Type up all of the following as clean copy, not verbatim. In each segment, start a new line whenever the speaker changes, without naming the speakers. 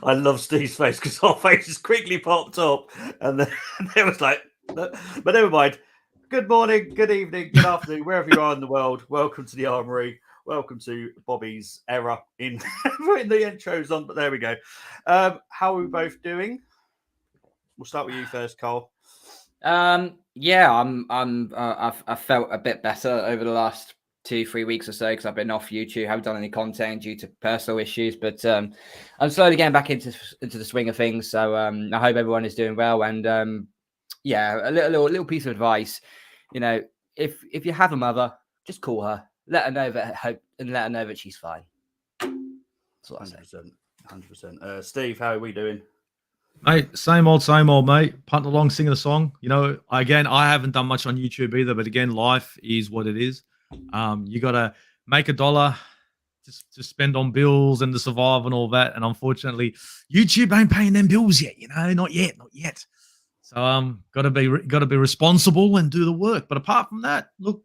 I love Steve's face because our faces quickly popped up, and then it was like, but never mind. Good morning, good evening, good afternoon, wherever you are in the world. Welcome to the Armoury. Welcome to Bobby's error in putting the intros on, but there we go. How are we both doing? We'll start with you first, Cole.
Yeah, I've felt a bit better over the last 2-3 weeks or so because I've been off YouTube, haven't done any content due to personal issues, but I'm slowly getting back into the swing of things. So I hope everyone is doing well. And yeah, a little piece of advice, you know, if you have a mother, just call her, let her know that she's fine. That's what I say.
100%. Steve, how are we doing?
Mate, same old, mate. Punting along, singing a song. You know, again, I haven't done much on YouTube either, but again, life is what it is. You got to make $1 to spend on bills and to survive and all that. And unfortunately, YouTube ain't paying them bills yet. You know, not yet. So got to be responsible and do the work. But apart from that, look,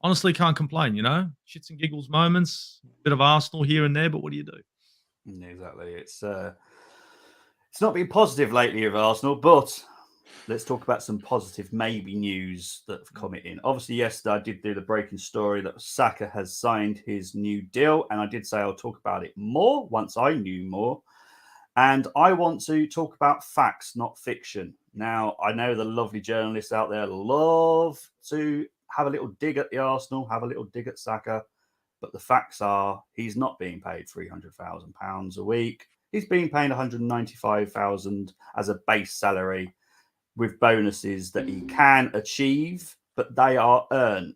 honestly, can't complain. You know, shits and giggles moments, bit of Arsenal here and there. But what do you do?
Exactly. It's not been positive lately with Arsenal, but let's talk about some positive maybe news that have come in. Obviously, yesterday I did do the breaking story that Saka has signed his new deal, and I did say I'll talk about it more once I knew more. And I want to talk about facts, not fiction. Now, I know the lovely journalists out there love to have a little dig at the Arsenal, have a little dig at Saka, but the facts are he's not being paid £300,000 a week. He's being paid £195,000 as a base salary with bonuses that he can achieve, but they are earned,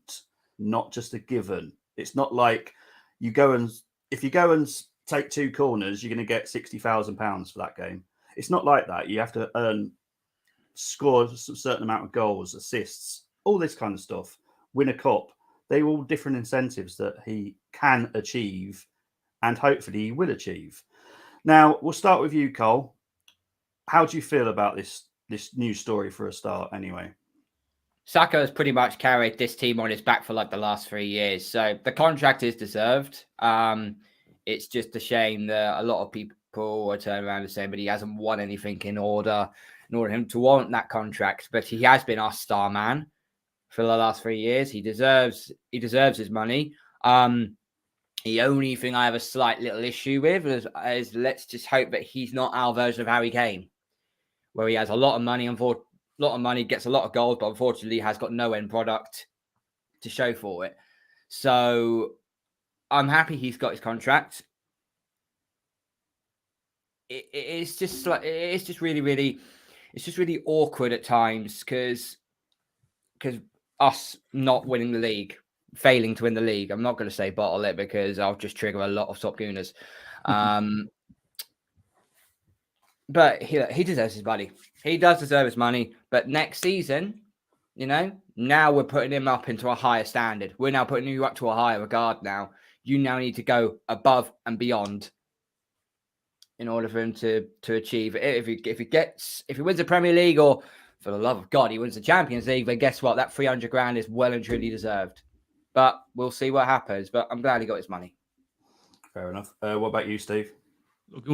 not just a given. It's not like if you go and take 2 corners, you're going to get £60,000 for that game. It's not like that. You have to score a certain amount of goals, assists, all this kind of stuff, win a cup. They're all different incentives that he can achieve and hopefully he will achieve. Now, we'll start with you, Cole. How do you feel about this news story for a start, anyway?
Saka has pretty much carried this team on his back for like the last 3 years. So the contract is deserved. It's just a shame that a lot of people are turning around and saying, but he hasn't won anything in order for him to want that contract. But he has been our star man for the last 3 years. He deserves his money. The only thing I have a slight little issue with is let's just hope that he's not our version of Harry Kane, where he has a lot of money, gets a lot of goals, but unfortunately has got no end product to show for it. So I'm happy he's got his contract. It's just really awkward at times because us not winning the league, failing to win the league. I'm not going to say bottle it because I'll just trigger a lot of top gooners. But he deserves his money. He does deserve his money. But next season, you know, now we're putting him up into a higher standard. We're now putting you up to a higher regard now. You now need to go above and beyond in order for him to achieve. If he wins the Premier League, or for the love of God, he wins the Champions League, then guess what? That 300 grand is well and truly deserved. But we'll see what happens. But I'm glad he got his money.
Fair enough. What about you, Steve?
Look,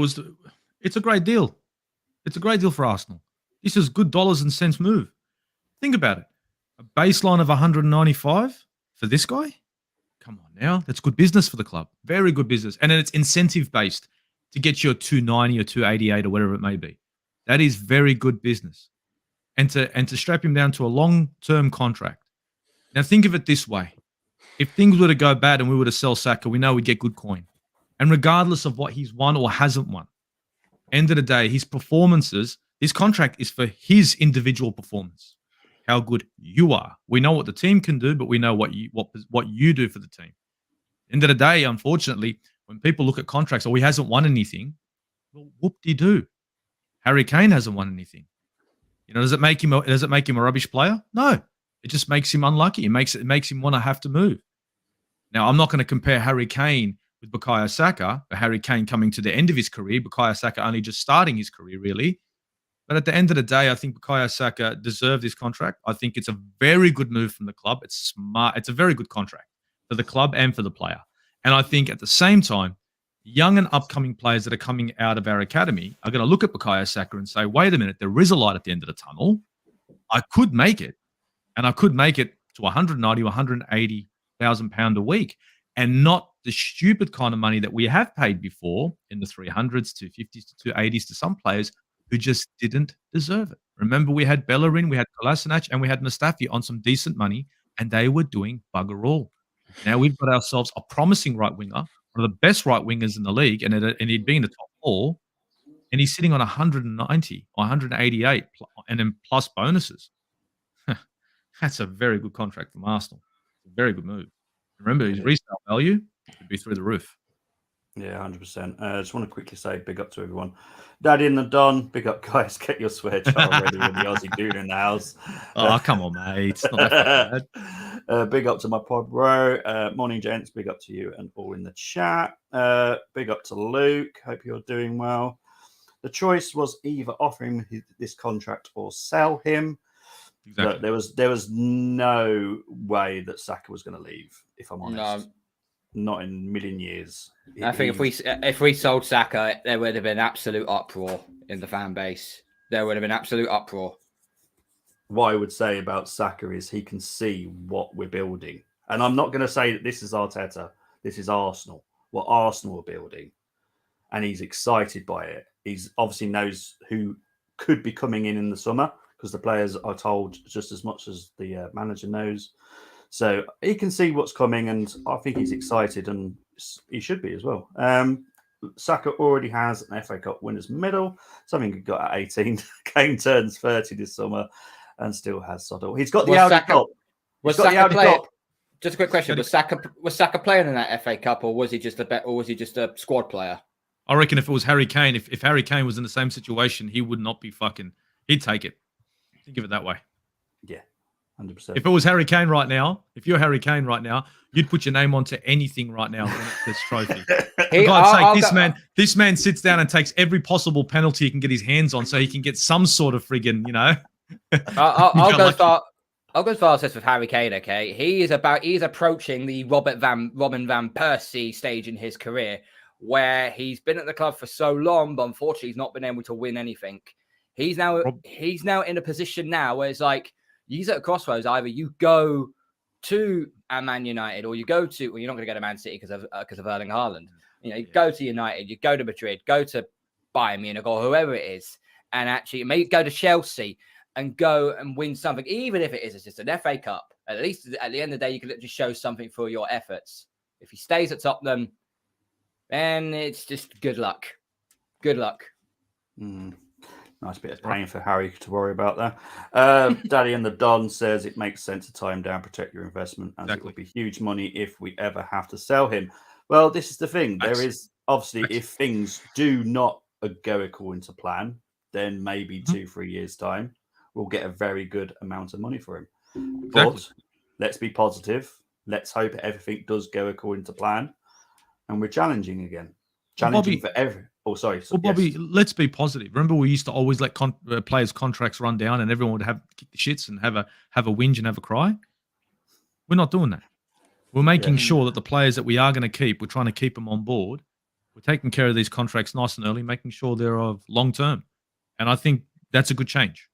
it's a great deal. It's a great deal for Arsenal. This is good dollars and cents move. Think about it. A baseline of 195 for this guy? Come on now. That's good business for the club. Very good business. And then it's incentive-based to get you a 290 or 288 or whatever it may be. That is very good business. And to strap him down to a long-term contract. Now think of it this way. If things were to go bad and we were to sell Saka, we know we'd get good coin. And regardless of what he's won or hasn't won, end of the day, his performances, his contract is for his individual performance. How good you are. We know what the team can do, but we know what you do for the team. End of the day, unfortunately, when people look at contracts, he hasn't won anything, well, whoop-de-doo. Harry Kane hasn't won anything. You know, does it make him a rubbish player? No. It just makes him unlucky. It makes him want to have to move. Now, I'm not going to compare Harry Kane with Bukayo Saka, or Harry Kane coming to the end of his career, Bukayo Saka only just starting his career, really. But at the end of the day, I think Bukayo Saka deserved this contract. I think it's a very good move from the club. It's smart. It's a very good contract for the club and for the player. And I think at the same time, young and upcoming players that are coming out of our academy are going to look at Bukayo Saka and say, wait a minute, there is a light at the end of the tunnel. I could make it, and I could make it to 190 or 180,000 pound a week, and not the stupid kind of money that we have paid before in the 300s, 250s to 280s to some players who just didn't deserve it. Remember, we had Bellerin, we had Kolasinac, and we had Mustafi on some decent money, and they were doing bugger all. Now we've got ourselves a promising right winger, one of the best right wingers in the league, and he'd be in the top 4, and he's sitting on 190 or 188, and then plus bonuses. That's a very good contract from Arsenal. It's a very good move. Remember, his resale value would be through the roof.
Yeah, 100%. I just want to quickly say big up to everyone. Daddy and the Don, big up, guys. Get your swear jar ready with the Aussie dude in the house.
Oh, come on, mate. It's not that bad.
Big up to my pod bro. Morning, gents. Big up to you and all in the chat. Big up to Luke. Hope you're doing well. The choice was either offer him this contract or sell him.
Exactly.
But there was no way that Saka was going to leave, if I'm honest.
No.
Not in a million years.
I think if we sold Saka, there would have been absolute uproar in the fan base. There would have been absolute uproar.
What I would say about Saka is he can see what we're building. And I'm not going to say that this is Arteta. This is Arsenal. What Arsenal are building. And he's excited by it. He's obviously knows who could be coming in the summer, because the players are told just as much as the manager knows. So he can see what's coming, and I think he's excited, and he should be as well. Saka already has an FA Cup winners medal, something he got at 18. Kane turns 30 this summer and still has sod all. He's got the Audi Cup.
Was Saka playing? Just a quick question: Was Saka playing in that FA Cup, or was he just a squad player?
I reckon if it was Harry Kane, if Harry Kane was in the same situation, he would not be fucking. He'd take it. Think of it that way.
Yeah. 100%.
If it was Harry Kane right now, if you're Harry Kane right now, you'd put your name onto anything right now for this trophy. For God's sake, this man sits down and takes every possible penalty he can get his hands on, so he can get some sort of friggin',
I'll go as far as this with Harry Kane. Okay, he's approaching the Robin van Persie stage in his career, where he's been at the club for so long, but unfortunately, he's not been able to win anything. He's now in a position now where it's like, he's at a crossroads. Either you go to Man United, or you go to, well, you're not going to go to Man City because of Erling Haaland. You go to United, you go to Madrid, go to Bayern Munich, or whoever it is, and actually maybe go to Chelsea and go and win something, even if it is just an FA Cup. At least at the end of the day, you can just show something for your efforts. If he stays at Tottenham, then it's just good luck. Good luck.
Nice bit of pain for Harry to worry about there. Daddy and the Don says it makes sense to tie him down, protect your investment, as it would be huge money if we ever have to sell him. Well, this is the thing. There is obviously, if things do not go according to plan, then maybe 2-3 years' time, we'll get a very good amount of money for him. But let's be positive. Let's hope everything does go according to plan, and we're challenging again. Challenging for every. Oh, sorry.
Well, Bobby, let's be positive. Remember, we used to always let players' contracts run down, and everyone would have kick the shits and have a whinge and have a cry. We're not doing that. We're making sure that the players that we are going to keep, we're trying to keep them on board. We're taking care of these contracts nice and early, making sure they're of long term, and I think that's a good change.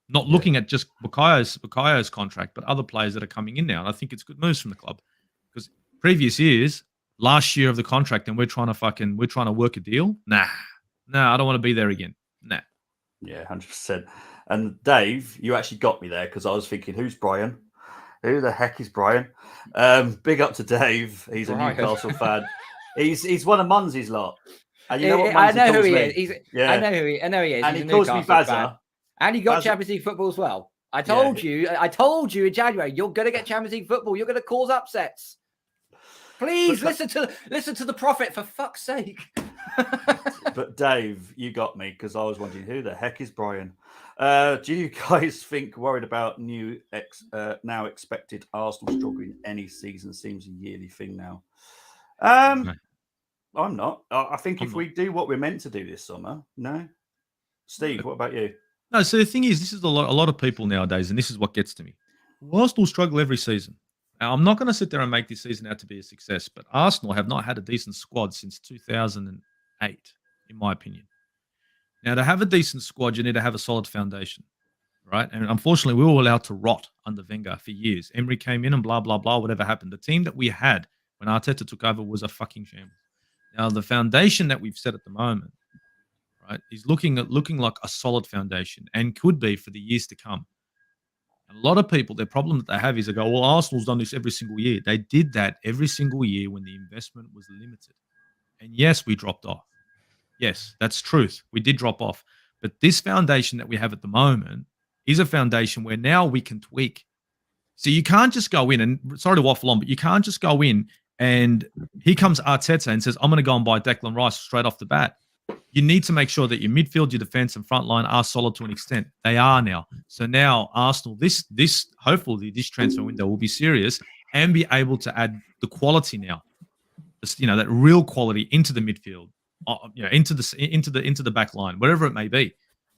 Not looking at just Bukayo's contract, but other players that are coming in now. And I think it's good moves from the club, because previous years, last year of the contract, and we're trying to work a deal. Nah, I don't want to be there again. Nah.
Yeah, 100%. And Dave, you actually got me there, because I was thinking, who's Brian? Who the heck is Brian? Big up to Dave. He's a Newcastle fan. He's one of Munzy's lot. And you know what
I know who he is. I know who he is.
And he calls me Bazza.
And he got Champions League football as well. I told you in January, you're going to get Champions League football. You're going to cause upsets. Please listen to the prophet, for fuck's sake.
But Dave, you got me, because I was wondering, who the heck is Brian? Do you guys worried about now expected Arsenal struggling any season? Seems a yearly thing now. I'm not. I think if we do what we're meant to do this summer, no. Steve, what about you?
No, so the thing is, this is a lot of people nowadays, and this is what gets to me. Well, Arsenal struggle every season. Now, I'm not going to sit there and make this season out to be a success, but Arsenal have not had a decent squad since 2008, in my opinion. Now, to have a decent squad, you need to have a solid foundation, right? And unfortunately, we were allowed to rot under Wenger for years. Emery came in and blah, blah, blah, whatever happened. The team that we had when Arteta took over was a fucking shambles. Now, the foundation that we've set at the moment, right, is looking like a solid foundation and could be for the years to come. And a lot of people, their problem that they have is they go, well, Arsenal's done this every single year. They did that every single year when the investment was limited. And yes, we dropped off. Yes, that's truth. We did drop off. But this foundation that we have at the moment is a foundation where now we can tweak. So you can't just go in and, sorry to waffle on, but you can't just go in and here comes Arteta and says, I'm going to go and buy Declan Rice straight off the bat. You need to make sure that your midfield, your defense, and front line are solid to an extent. They are now. So now Arsenal, this hopefully this transfer window will be serious and be able to add the quality now. That real quality into the midfield, into the back line, whatever it may be.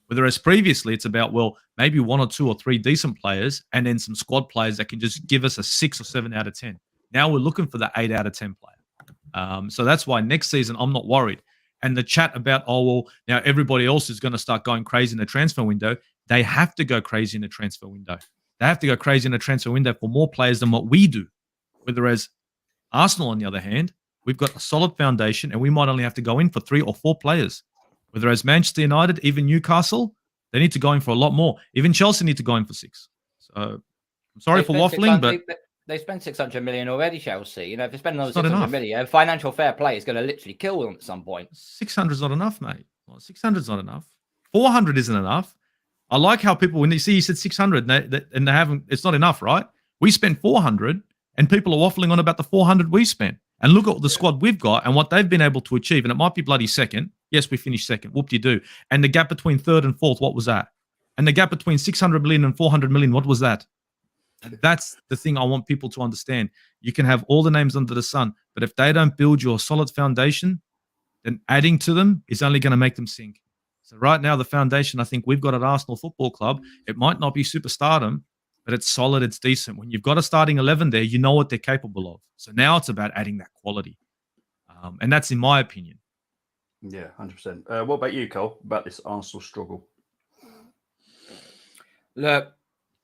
Whereas previously it's about, well, maybe 1 or 2 or 3 decent players and then some squad players that can just give us a 6 or 7 out of 10. Now we're looking for that 8 out of 10 player. So that's why next season I'm not worried. And the chat about, oh, well, now everybody else is going to start going crazy in the transfer window. They have to go crazy in the transfer window. They have to go crazy in the transfer window for more players than what we do. Whereas Arsenal, on the other hand, we've got a solid foundation and we might only have to go in for 3 or 4 players. Whereas Manchester United, even Newcastle, they need to go in for a lot more. Even Chelsea need to go in for 6. So I'm sorry for waffling, but
they spent 600 million already, Chelsea. If they spend another 600 million, financial fair play is going to literally kill them at some point.
600 is not enough, mate. 600 is not enough. 400 isn't enough. I like how people, when they see you said 600 and they haven't, it's not enough, right? We spent 400 and people are waffling on about the 400 we spent. And look at the squad we've got and what they've been able to achieve. And it might be bloody second. Yes, we finished second. Whoop-de-doo. And the gap between third and fourth, what was that? And the gap between 600 million and 400 million, what was that? And that's the thing I want people to understand. You can have all the names under the sun, but if they don't build your solid foundation, then adding to them is only going to make them sink. So right now, the foundation I think we've got at Arsenal Football Club, it might not be superstardom, but it's solid, it's decent. When you've got a starting 11 there, you know what they're capable of. So now it's about adding that quality. And that's in my opinion.
Yeah, 100%. What about you, Cole, about this Arsenal struggle?
Look,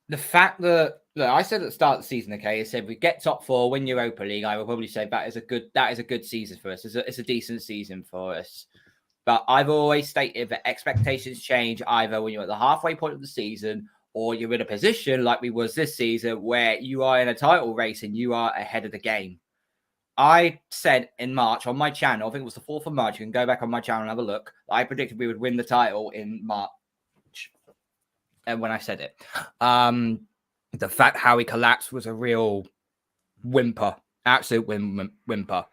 the fact that I said at the start of the season, okay, I said we get top 4, win Europa League. I will probably say that is a good season for us. It's a decent season for us. But I've always stated that expectations change either when you're at the halfway point of the season or you're in a position like we was this season where you are in a title race and you are ahead of the game. I said in March on my channel, I think it was the 4th of March, you can go back on my channel and have a look. I predicted we would win the title in March. And when I said it, the fact how he collapsed was a real whimper, absolute whimper.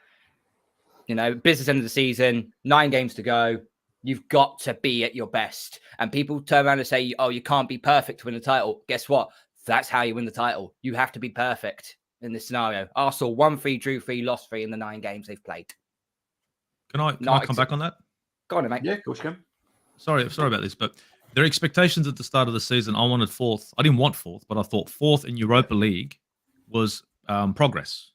Business end of the season, 9 games to go. You've got to be at your best. And people turn around and say, oh, you can't be perfect to win the title. Guess what? That's how you win the title. You have to be perfect in this scenario. Arsenal won 3, drew 3, lost 3 in the 9 games they've played.
Can I come back on that?
Go on, mate.
Yeah, of course you can.
Sorry about this, but their expectations at the start of the season, I wanted 4th. I didn't want 4th, but I thought 4th in Europa League was progress.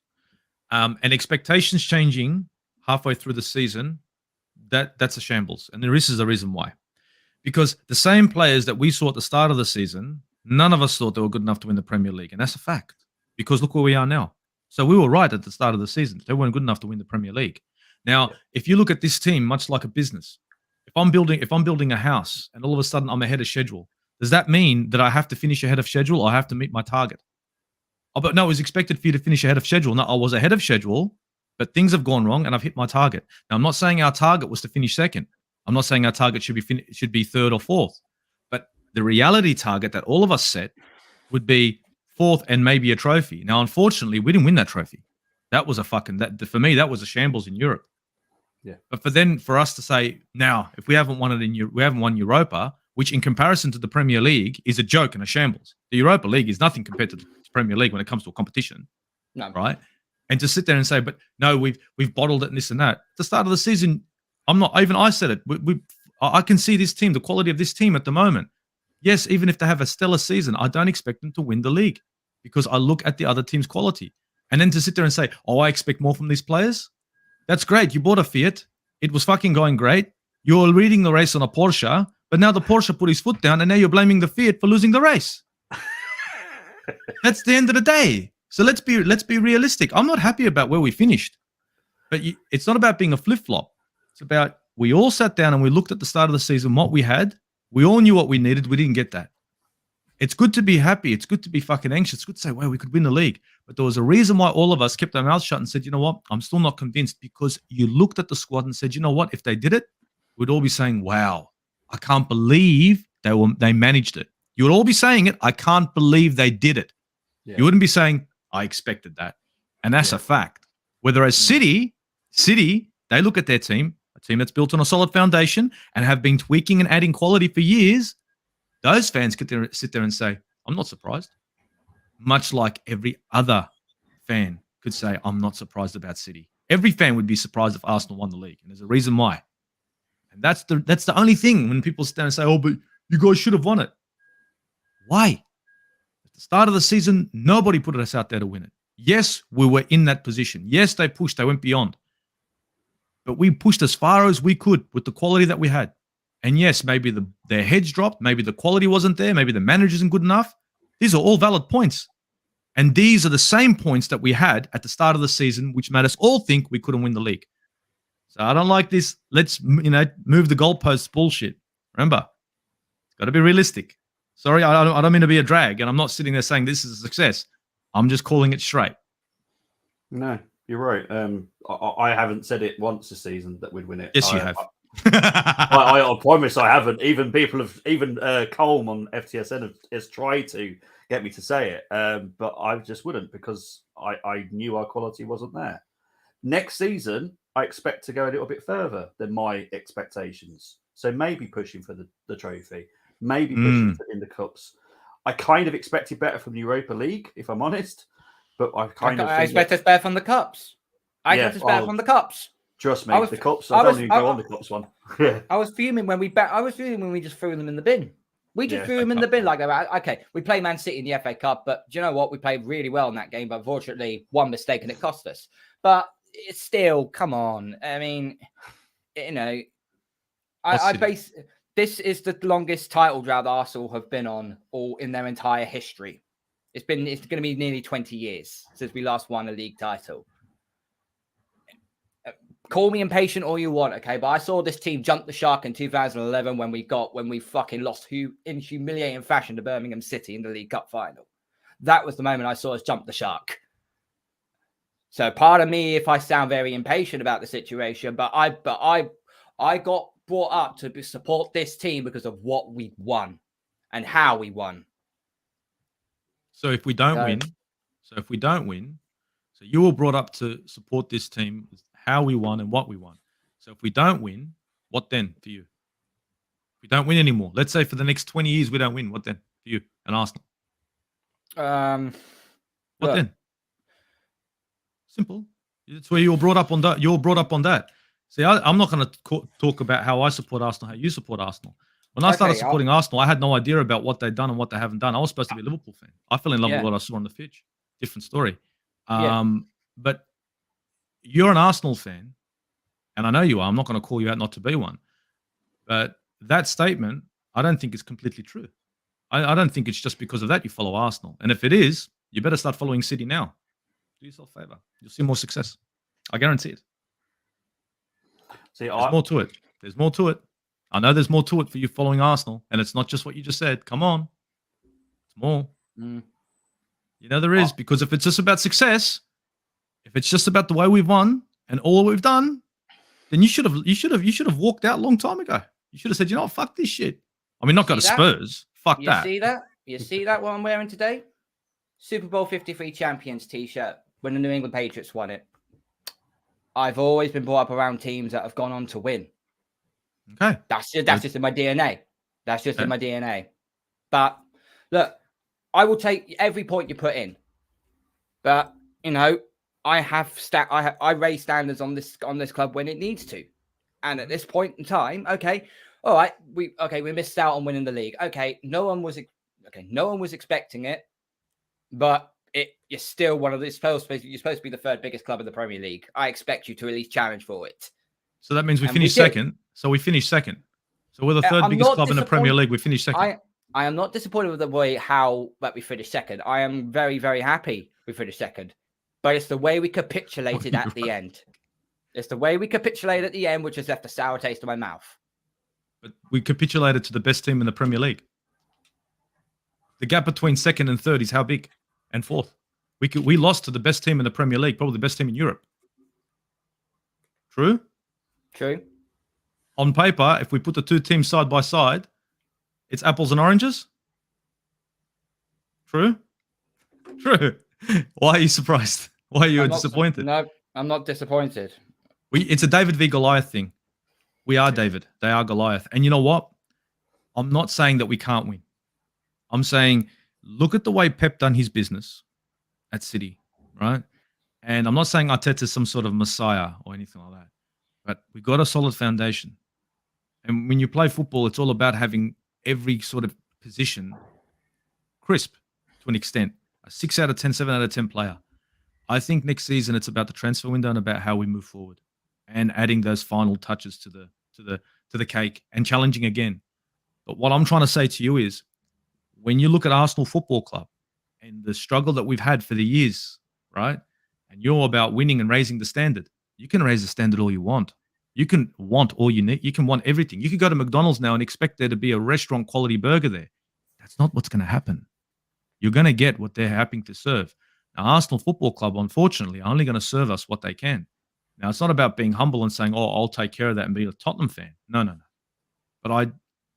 And expectations changing halfway through the season, that's a shambles. And this is the reason why. Because the same players that we saw at the start of the season, none of us thought they were good enough to win the Premier League. And that's a fact. Because look where we are now. So we were right at the start of the season. They weren't good enough to win the Premier League. Now, if you look at this team, much like a business, if I'm building a house and all of a sudden I'm ahead of schedule, does that mean that I have to finish ahead of schedule or I have to meet my target? Oh, but no, it was expected for you to finish ahead of schedule. No, I was ahead of schedule, but things have gone wrong and I've hit my target. Now, I'm not saying our target was to finish second. I'm not saying our target should be 3rd or 4th. But the reality target that all of us set would be 4th and maybe a trophy. Now, unfortunately, we didn't win that trophy. That was for me, that was a shambles in Europe.
Yeah.
But for us to say, now, if we haven't won Europa, which in comparison to the Premier League is a joke and a shambles. The Europa League is nothing compared to the Premier League when it comes to a competition.
No.
Right? And to sit there and say, but no, we've bottled it and this and that. At the start of the season, I said it. I can see this team, the quality of this team at the moment. Yes, even if they have a stellar season, I don't expect them to win the league because I look at the other team's quality. And then to sit there and say, oh, I expect more from these players. That's great. You bought a Fiat. It was fucking going great. You're leading the race on a Porsche, but now the Porsche put his foot down and now you're blaming the Fiat for losing the race. That's the end of the day. So let's be realistic. I'm not happy about where we finished, but it's not about being a flip-flop. It's about we all sat down and we looked at the start of the season, what we had. We all knew what we needed. We didn't get that. It's good to be happy. It's good to be fucking anxious. It's good to say, well, we could win the league. But there was a reason why all of us kept our mouths shut and said, you know what? I'm still not convinced, because you looked at the squad and said, you know what? If they did it, we'd all be saying, wow, I can't believe they managed it. You would all be saying it. I can't believe they did it. Yeah. You wouldn't be saying, I expected that. And that's a fact. Whereas City, they look at their team, a team that's built on a solid foundation and have been tweaking and adding quality for years. Those fans could sit there and say, I'm not surprised. Much like every other fan could say, I'm not surprised about City. Every fan would be surprised if Arsenal won the league. And there's a reason why. And that's the only thing when people stand and say, oh, but you guys should have won it. Why? At the start of the season, nobody put us out there to win it. Yes, we were in that position. Yes, they pushed. They went beyond. But we pushed as far as we could with the quality that we had. And yes, maybe their heads dropped. Maybe the quality wasn't there. Maybe the manager isn't good enough. These are all valid points. And these are the same points that we had at the start of the season, which made us all think we couldn't win the league. So I don't like this. Let's, move the goalposts bullshit. Remember, it's got to be realistic. Sorry, I don't mean to be a drag. And I'm not sitting there saying this is a success. I'm just calling it straight.
No, you're right. I haven't said it once this season that we'd win it.
Yes, you have.
I promise I haven't. Even people have, Colm on FTSN has tried to get me to say it, but I just wouldn't, because I knew our quality wasn't there. Next season, I expect to go a little bit further than my expectations. So maybe pushing for the trophy, maybe pushing in the cups. I kind of expected better from the Europa League, if I'm honest, but I
expect us better from the cups. I expect us better from the cups.
Trust me, the cups. I don't even go on the cups one.
I was fuming when we just threw them in the bin. We just threw them in the bin like that. Okay, we play Man City in the FA Cup, but do you know what? We played really well in that game, but unfortunately, one mistake and it cost us. But it's still, come on. I mean, this is the longest title drought Arsenal have been on all in their entire history. It's going to be nearly 20 years since we last won a league title. Call me impatient all you want, okay? But I saw this team jump the shark in 2011 when we fucking lost in humiliating fashion to Birmingham City in the League Cup final. That was the moment I saw us jump the shark. So pardon me if I sound very impatient about the situation, but I got brought up to support this team because of what we won and how we won.
So if we don't win, so you were brought up to support this team, how we won and what we won. So if we don't win, what then for you? If we don't win anymore, let's say for the next 20 years we don't win, what then for you and Arsenal? What then? Simple. It's where you were brought up on that. You're brought up on that. See, I'm not going to talk about how I support Arsenal, how you support Arsenal. When I started supporting Arsenal, I had no idea about what they'd done and what they haven't done. I was supposed to be a Liverpool fan. I fell in love with what I saw on the pitch. Different story. But you're an Arsenal fan, and I know you are. I'm not going to call you out not to be one. But that statement, I don't think is completely true. I don't think it's just because of that you follow Arsenal. And if it is, you better start following City now. Do yourself a favor. You'll see more success. I guarantee it. There's more to it. There's more to it. I know there's more to it for you following Arsenal, and it's not just what you just said. Come on. It's more. There is, because if it's just about success, if it's just about the way we've won and all we've done, then you should have walked out a long time ago. You should have said, fuck this shit. I mean, not go to Spurs. Fuck that.
You see that what I'm wearing today? Super Bowl 53 champions t-shirt when the New England Patriots won it. I've always been brought up around teams that have gone on to win.
Okay.
That's just in my DNA. That's just in my DNA. But look, I will take every point you put in. But I raise standards on this club when it needs to. And at this point in time, all right, we missed out on winning the league. No one was expecting it, but you're still one of the you're supposed to be the third biggest club in the Premier League. I expect you to at least challenge for it.
So that means we
And
finished
we did.
second. So we finished second. So we're the third
I'm
biggest
not
club in the Premier
disappointed-
League. We finished second.
I am not disappointed with the way that we finished second. I am very, very happy we finished second. But it's the way we capitulated at the end. It's the way we capitulated at the end, which has left a sour taste in my mouth.
But we capitulated to the best team in the Premier League. The gap between second and third is how big? And fourth. We lost to the best team in the Premier League, probably the best team in Europe. True?
True.
On paper, if we put the two teams side by side, it's apples and oranges. True? True. Why are you surprised? Why are you disappointed?
No, I'm not disappointed.
It's a David v. Goliath thing. We are David. They are Goliath. And you know what? I'm not saying that we can't win. I'm saying, look at the way Pep done his business at City, right? And I'm not saying Arteta's some sort of messiah or anything like that. But we got a solid foundation. And when you play football, it's all about having every sort of position crisp to an extent. A 6 out of 10, 7 out of 10 player. I think next season it's about the transfer window and about how we move forward and adding those final touches to the cake and challenging again. But what I'm trying to say to you is, when you look at Arsenal Football Club and the struggle that we've had for the years, right? And you're about winning and raising the standard. You can raise the standard all you want. You can want all you need. You can want everything. You could go to McDonald's now and expect there to be a restaurant quality burger there. That's not what's going to happen. You're going to get what they're happening to serve. Now, Arsenal Football Club, unfortunately, are only going to serve us what they can. Now, it's not about being humble and saying, oh, I'll take care of that and be a Tottenham fan. No. But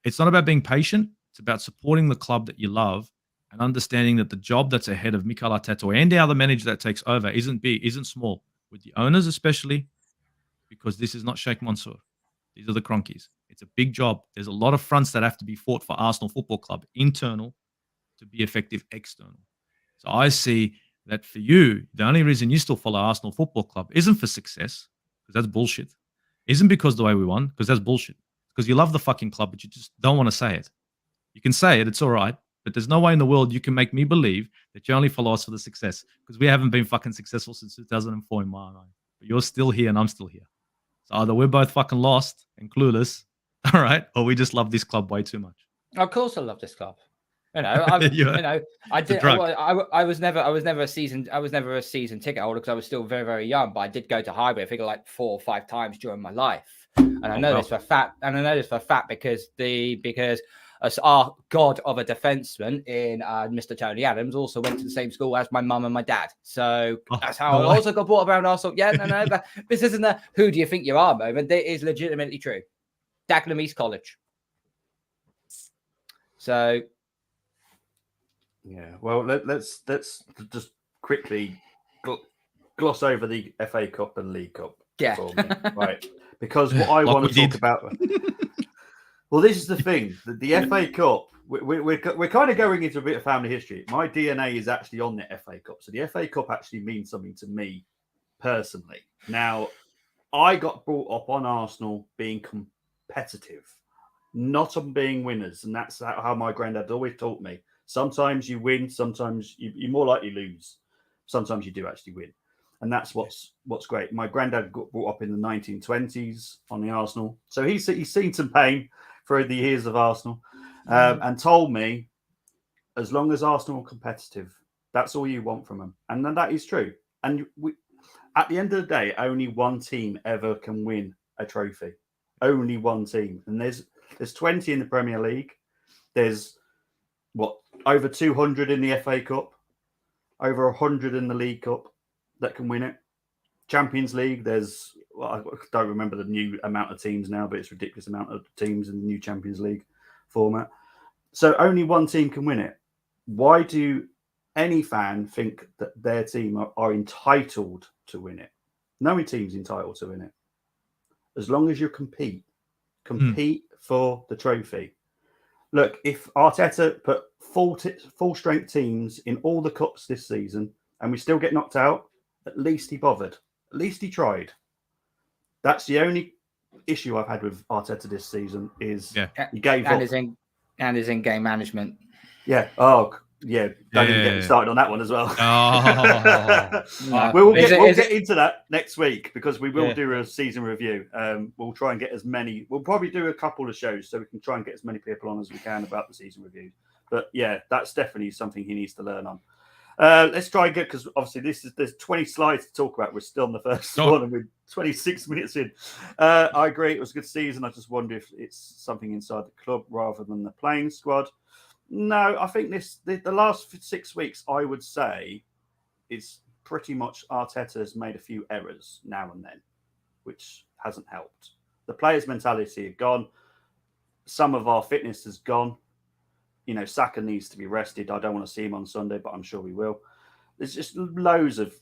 it's not about being patient. It's about supporting the club that you love and understanding that the job that's ahead of Mikel Arteta or any other manager that takes over isn't big, isn't small. With the owners especially, because this is not Sheikh Mansour. These are the Cronkies. It's a big job. There's a lot of fronts that have to be fought for Arsenal Football Club, internal to be effective external. So I see that for you, the only reason you still follow Arsenal Football Club isn't for success, because that's bullshit. Isn't because the way we won, because that's bullshit. Because you love the fucking club, but you just don't want to say it. You can say it, it's all right, but there's no way in the world you can make me believe that you only follow us for the success, because we haven't been fucking successful since 2004 in my mind. But you're still here and I'm still here. So either we're both fucking lost and clueless, all right, or we just love this club way too much.
Of course, I love this club. I was never a season ticket holder because I was still very, very young. But I did go to Highbury, I think, like 4 or 5 times during my life, and I know this for a fact. And I know this for a fact because our god of a defenseman in Mr. Tony Adams also went to the same school as my mum and my dad. So that's how I also got brought around Arsenal. Yeah, no. But this isn't a who do you think you are moment. It is legitimately true. Dagenham East College. So.
Yeah, well, let's just quickly gloss over the FA Cup and League Cup.
Yeah,
for me, right. Because what I want to talk about. Well, this is the thing: the FA Cup. We're kind of going into a bit of family history. My DNA is actually on the FA Cup, so the FA Cup actually means something to me personally. Now, I got brought up on Arsenal being competitive, not on being winners, and that's how my granddad always taught me. Sometimes you win, sometimes you more likely lose. Sometimes you do actually win. And that's what's great. My granddad got brought up in the 1920s on the Arsenal. So he's seen some pain through the years of Arsenal and told me, as long as Arsenal are competitive, that's all you want from them. And then that is true. And at the end of the day, only one team ever can win a trophy. Only one team. And there's 20 in the Premier League. There's over 200 in the FA Cup, over 100 in the League Cup that can win it. Champions League, I don't remember the new amount of teams now, but it's a ridiculous amount of teams in the new Champions League format. So only one team can win it. Why do any fan think that their team are entitled to win it? No team's entitled to win it. As long as you compete for the trophy. Look, if Arteta put full strength teams in all the cups this season and we still get knocked out, at least he bothered. At least he tried. That's the only issue I've had with Arteta this season is he gave up.
His in-game management.
Yeah. Oh, Yeah, don't even get me started on that one as well.
Oh.
We'll get into that next week because we will do a season review. We'll try and get as many. We'll probably do a couple of shows so we can try and get as many people on as we can about the season review. But yeah, that's definitely something he needs to learn on. Let's try and get, because obviously there's 20 slides to talk about. We're still on the first one and we're 26 minutes in. I agree, it was a good season. I just wonder if it's something inside the club rather than the playing squad. No, I think the last 6 weeks, I would say, is pretty much Arteta has made a few errors now and then, which hasn't helped. The players' mentality are gone. Some of our fitness has gone. You know, Saka needs to be rested. I don't want to see him on Sunday, but I'm sure we will. There's just loads of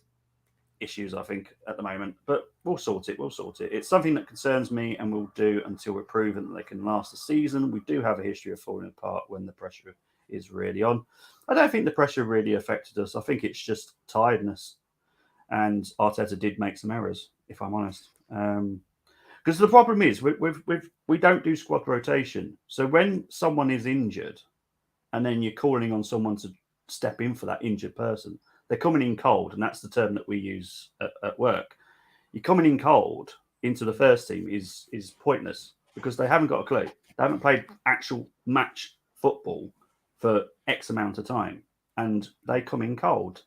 issues, I think, at the moment. But we'll sort it. It's something that concerns me and we'll do until we're proven that they can last the season. We do have a history of falling apart when the pressure is really on. I don't think the pressure really affected us. I think it's just tiredness. And Arteta did make some errors, if I'm honest. Because the problem is we don't do squad rotation. So when someone is injured and then you're calling on someone to step in for that injured person, they're coming in cold, and that's the term that we use at work. You're coming in cold into the first team is pointless because they haven't got a clue. They haven't played actual match football for X amount of time, and they come in cold.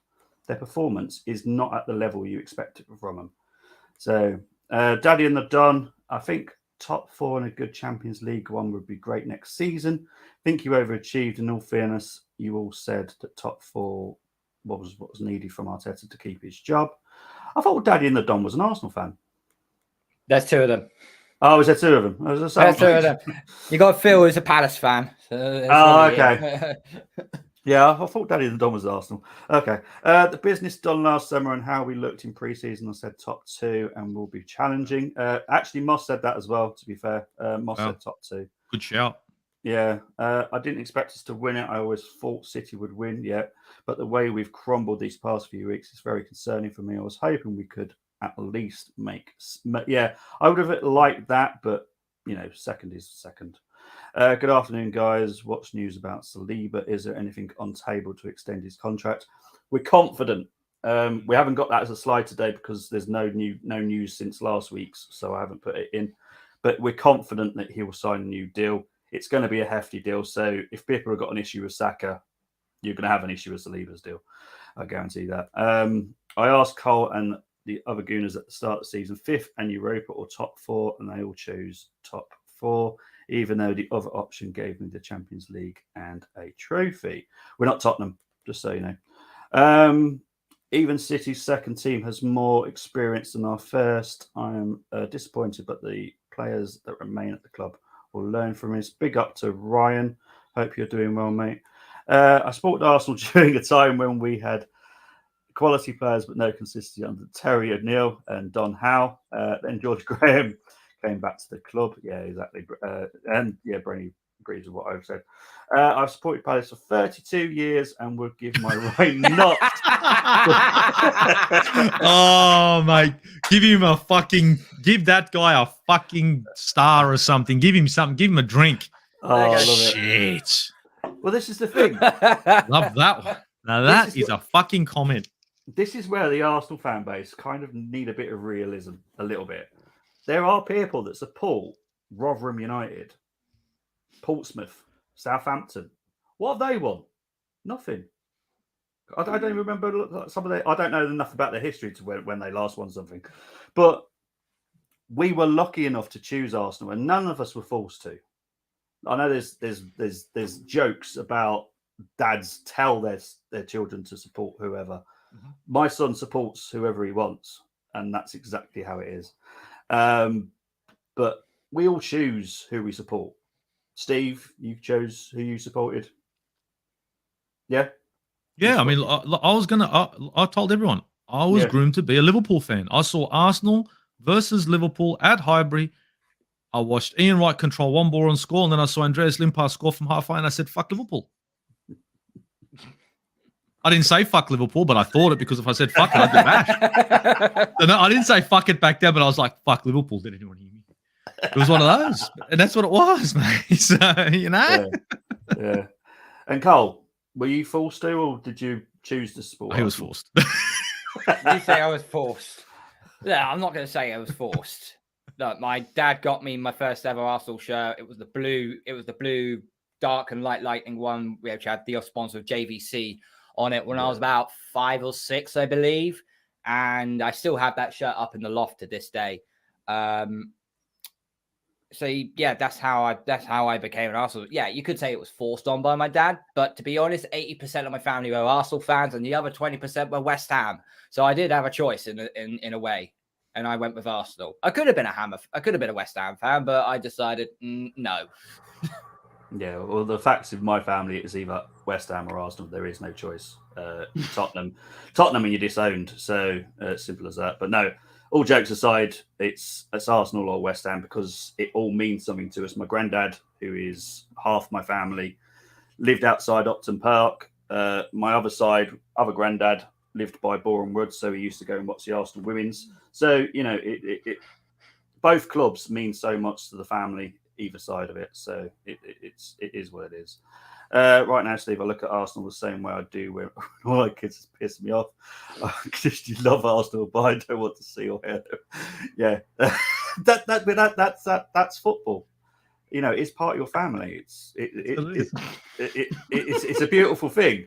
Their performance is not at the level you expect it from them. So, Daddy and the Don, I think top 4 in a good Champions League one would be great next season. I think you overachieved. In all fairness, you all said that top 4 what was needed from Arteta to keep his job. I thought Daddy and the Don was an Arsenal fan.
There's 2 of them.
Oh, is there 2 of them? There's 2
of them. You got Phil who's a Palace fan. So
okay. Yeah, I thought Daddy and the Don was Arsenal. Okay. The business done last summer and how we looked in pre-season, I said top 2 and will be challenging. Actually, Moss said that as well, to be fair. Moss said top 2.
Good shout.
Yeah, I didn't expect us to win it. I always thought City would win, but the way we've crumbled these past few weeks is very concerning for me. I was hoping we could at least I would have liked that, but, you know, second is second. Good afternoon, guys. What's news about Saliba? Is there anything on table to extend his contract? We're confident. We haven't got that as a slide today because there's no news since last week's, so I haven't put it in. But we're confident that he will sign a new deal. It's going to be a hefty deal. So if people have got an issue with Saka, you're going to have an issue with Saliba's deal. I guarantee that. I asked Cole and the other Gooners at the start of the season, 5th and Europa or top 4, and they all chose top 4, even though the other option gave me the Champions League and a trophy. We're not Tottenham, just so you know. Even City's second team has more experience than our first. I am disappointed, but the players that remain at the club will learn from this. Big up to Ryan. Hope you're doing well, mate. I supported Arsenal during a time when we had quality players but no consistency under Terry O'Neill and Don Howe. Then George Graham came back to the club. Yeah, exactly. And yeah, Brenny agrees with what I've said. I've supported Palace for 32 years and would give my right not.
Oh, mate. Give that guy a fucking star or something. Give him something. Give him a drink.
Oh, I love
Shit.
it. Well, this is the thing.
Love that one. Now that is a fucking comment.
This is where the Arsenal fan base kind of need a bit of realism, a little bit. There are people that support Rotherham United, Portsmouth, Southampton. What have they won? Nothing. I don't even remember some of their. I don't know enough about their history to when they last won something, but we were lucky enough to choose Arsenal, and none of us were forced to. I know there's jokes about dads tell their children to support whoever. Mm-hmm. My son supports whoever he wants, and that's exactly how it is. But we all choose who we support. Steve, you chose who you supported. Yeah.
Yeah, I mean, I told everyone I was groomed to be a Liverpool fan. I saw Arsenal versus Liverpool at Highbury. I watched Ian Wright control one ball and score, and then I saw Andreas Limpar score from halfway, and I said, fuck Liverpool. I didn't say fuck Liverpool, but I thought it because if I said fuck it, I'd get bashed. So no, I didn't say fuck it back then, but I was like, fuck Liverpool. Did anyone hear me? It was one of those. And that's what it was, mate. So, you know?
Yeah. And Cole, Were you forced to, or did you choose to support?
He was
Arsenal?
forced.
You say I was forced. Yeah, I'm not going to say I was forced. Look, my dad got me my first ever Arsenal shirt. It was the blue dark and light lightning one, which had the sponsor of JVC on it when I was about 5 or 6, I believe. And I still have that shirt up in the loft to this day. So yeah, that's how I became an Arsenal. Yeah, you could say it was forced on by my dad, but to be honest, 80% of my family were Arsenal fans, and the other 20% were West Ham. So I did have a choice in a way, and I went with Arsenal. I could have been a West Ham fan, but I decided no.
Yeah, well, the facts of my family is either West Ham or Arsenal. There is no choice. Tottenham, and you're disowned. So simple as that. But no, all jokes aside, it's Arsenal or West Ham because it all means something to us. My granddad, who is half my family, lived outside Upton Park. My other granddad lived by Boreham Wood, so he used to go and watch the Arsenal women's. So it both clubs mean so much to the family either side of it. So it is what it is. Right now, Steve, I look at Arsenal the same way I do when all my kids piss me off. I just love Arsenal, but I don't want to see or hear them. Yeah, that's football. It's part of your family. It's a beautiful thing.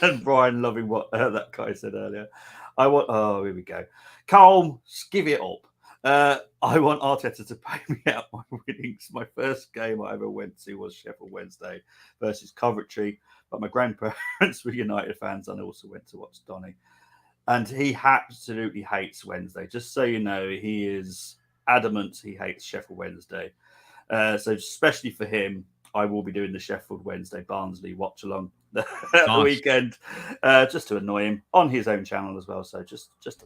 And Brian loving what that guy said earlier. Here we go. Calm, give it up. I want Arteta to pay me out my winnings. My first game I ever went to was Sheffield Wednesday versus Coventry, but my grandparents were United fans and I also went to watch Donny. And he absolutely hates Wednesday. Just so you know, he is adamant he hates Sheffield Wednesday. So especially for him, I will be doing the Sheffield Wednesday Barnsley watch along the weekend, just to annoy him on his own channel as well. So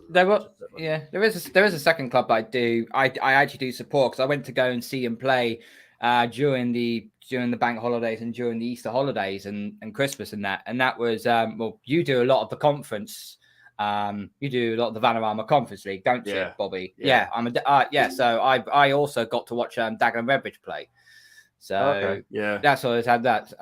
there is
a second club I actually do support because I went to go and see him play during the bank holidays and during the Easter holidays and Christmas and that was you do a lot of the conference. You do a lot of the Vanarama Conference League, don't you, Bobby? Yeah, So I also got to watch Dagenham Redbridge play. So that's always had that.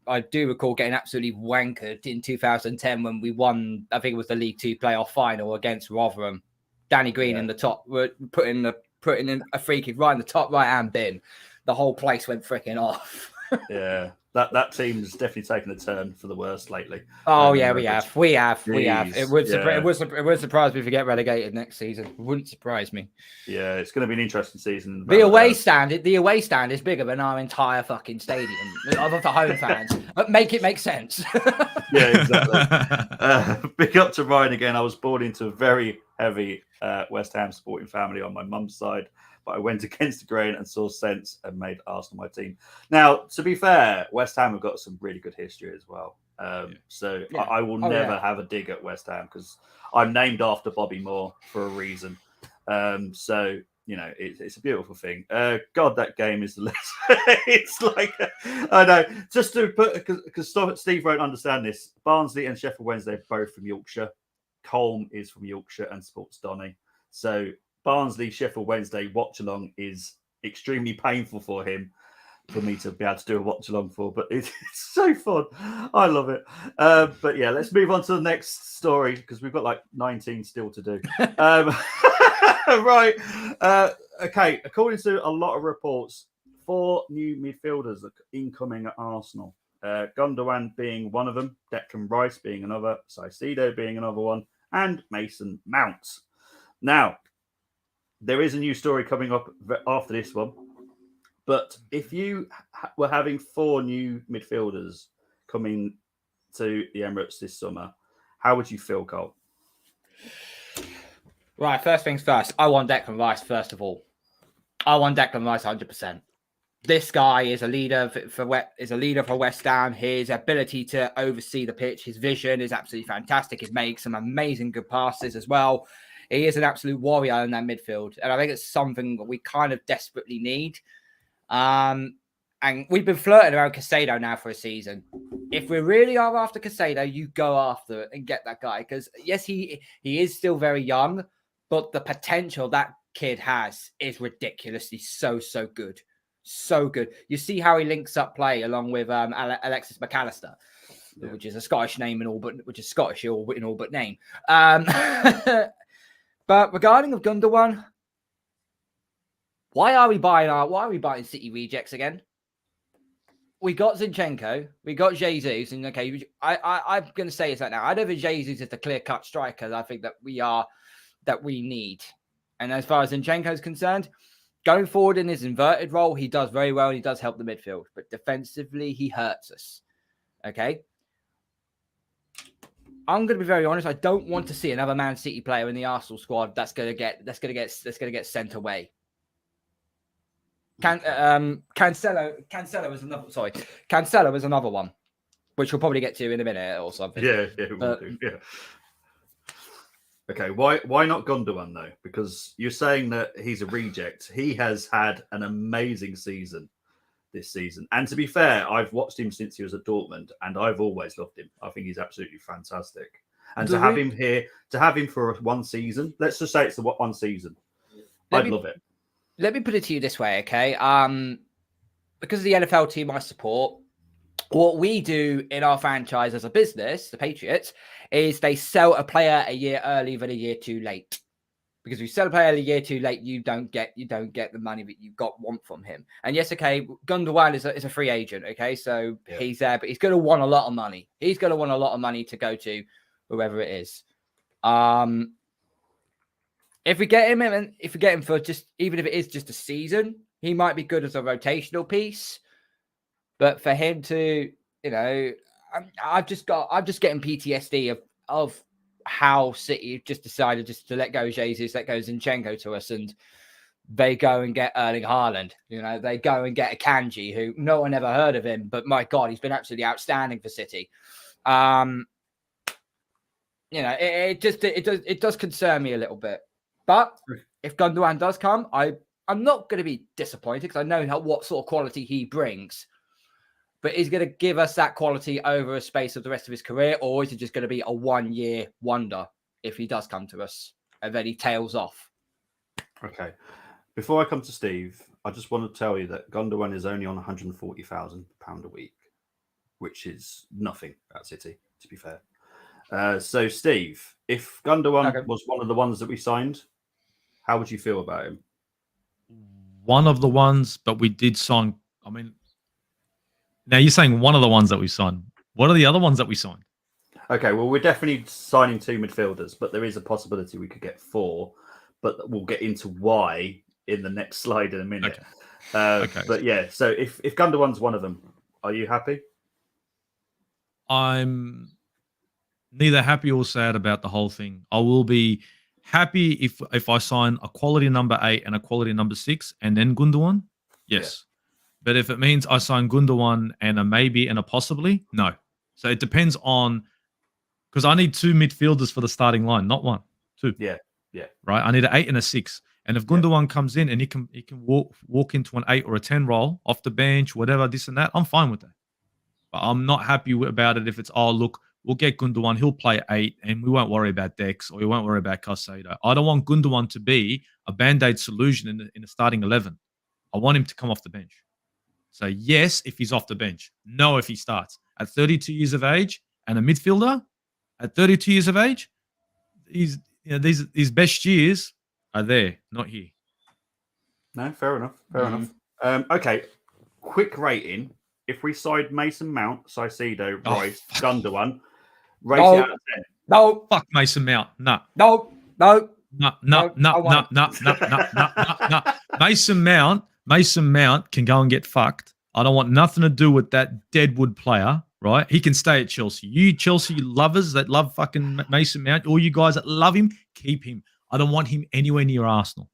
I do recall getting absolutely wankered in 2010 when we won. I think it was the League Two playoff final against Rotherham. Danny Green in the top, putting in a free kick right in the top right hand bin. The whole place went freaking off.
Yeah, that team's definitely taken a turn for the worse lately.
Oh yeah, we have. It would surprise me if we get relegated next season. It wouldn't surprise me.
Yeah, it's going to be an interesting season.
The away stand is bigger than our entire fucking stadium. Other for home fans, but make it make sense.
Yeah, exactly. Big up to Ryan again. I was born into a very heavy West Ham supporting family on my mum's side. But I went against the grain and saw sense and made Arsenal my team. Now, to be fair, West Ham have got some really good history as well. I will never have a dig at West Ham because I'm named after Bobby Moore for a reason. It's a beautiful thing. God, that game is it's like, I know, just to put, because Steve won't understand this, Barnsley and Sheffield Wednesday are both from Yorkshire. Colm is from Yorkshire and supports Donny. So Barnsley, Sheffield Wednesday watch along is extremely painful for him, for me to be able to do a watch along for, but it's so fun. I love it. But yeah, let's move on to the next story because we've got like 19 still to do. Right. Okay. According to a lot of reports, 4 new midfielders are incoming at Arsenal. Gundogan being one of them, Declan Rice being another, Saicedo being another one, and Mason Mount. Now, there is a new story coming up after this one. But if you were having 4 new midfielders coming to the Emirates this summer, how would you feel, Cole?
Right, first things first. I want Declan Rice, first of all. I want Declan Rice 100%. This guy is a leader for West Ham. His ability to oversee the pitch, his vision is absolutely fantastic. He's made some amazing good passes as well. He is an absolute warrior in that midfield. And I think it's something that we kind of desperately need. And we've been flirting around Caicedo now for a season. If we really are after Caicedo, you go after it and get that guy. Because, yes, he is still very young, but the potential that kid has is ridiculously so good. So good. You see how he links up play along with Alexis McAllister, which is a Scottish name in all but name. But regarding of Gundogan, why are we buying City rejects again? We got Zinchenko, we got Jesus, and okay, I'm going to say it's that now. I don't think Jesus is the clear-cut striker I think that we need. And as far as Zinchenko is concerned, going forward in his inverted role, he does very well and he does help the midfield. But defensively, he hurts us. Okay? I'm going to be very honest. I don't want to see another Man City player in the Arsenal squad that's going to get sent away. Cancelo is another one, which we'll probably get to in a minute or something.
Yeah, we'll do. Yeah. Okay, why not Gundogan though? Because you're saying that he's a reject. He has had an amazing season this season, and to be fair, I've watched him since he was at Dortmund, and I've always loved him. I think he's absolutely fantastic. And to have him here, to have him for one season, let's just say it's the one season, I'd love it.
Let me put it to you this way, okay? Because of the NFL team I support, what we do in our franchise as a business, the Patriots, is they sell a player a year early than a year too late. Because if you sell a player a year too late, you don't get the money that you want from him. And yes, okay, Gundogan is a free agent, okay? So he's there, but he's going to want a lot of money. He's going to want a lot of money to go to whoever it is. If we get him for just, even if it is just a season, he might be good as a rotational piece. But for him to, I'm just getting PTSD of how City just decided just to let go Jesus, let go Zinchenko to us, and they go and get Erling Haaland. They go and get a Kanji, who no one ever heard of him, but my God, he's been absolutely outstanding for City. It does concern me a little bit. But if Gundogan does come, I'm not going to be disappointed because I know what sort of quality he brings. But is he going to give us that quality over a space of the rest of his career, or is it just going to be a one-year wonder if he does come to us and then he tails off?
Okay. Before I come to Steve, I just want to tell you that Gundogan is only on £140,000 a week, which is nothing at City, to be fair. So, Steve, if Gundogan was one of the ones that we signed, how would you feel about him?
One of the ones, but we did sign. Now you're saying one of the ones that we signed. What are the other ones that we signed?
Okay, well, we're definitely signing 2 midfielders, but there is a possibility we could get 4. But we'll get into why in the next slide in a minute. Okay. But yeah, so if Gundogan's one of them, are you happy?
I'm neither happy or sad about the whole thing. I will be happy if I sign a quality number 8 and a quality number 6 and then Gundogan. Yes. Yeah. But if it means I sign Gundogan and a maybe and a possibly, no. So it depends on, because I need 2 midfielders for the starting line, not 1, 2.
Yeah.
Right. I need an 8 and a 6. And if Gundogan comes in and he can walk into an 8 or a 10 role off the bench, whatever, this and that, I'm fine with that. But I'm not happy about it if it's, look, we'll get Gundogan, he'll play 8, and we won't worry about Dex or we won't worry about Caicedo. I don't want Gundogan to be a band-aid solution in the starting 11. I want him to come off the bench. So yes, if he's off the bench. No, if he starts. At 32 years of age and a midfielder, at 32 years of age, these best years are there, not here.
No, fair enough. Okay, quick rating. If we side Mason Mount, Caicedo, Rice, Gundogan, rate it out of 10.
No. Fuck Mason Mount. No. Mason Mount can go and get fucked. I don't want nothing to do with that deadwood player, right? He can stay at Chelsea. You Chelsea lovers that love fucking Mason Mount, all you guys that love him, keep him. I don't want him anywhere near Arsenal.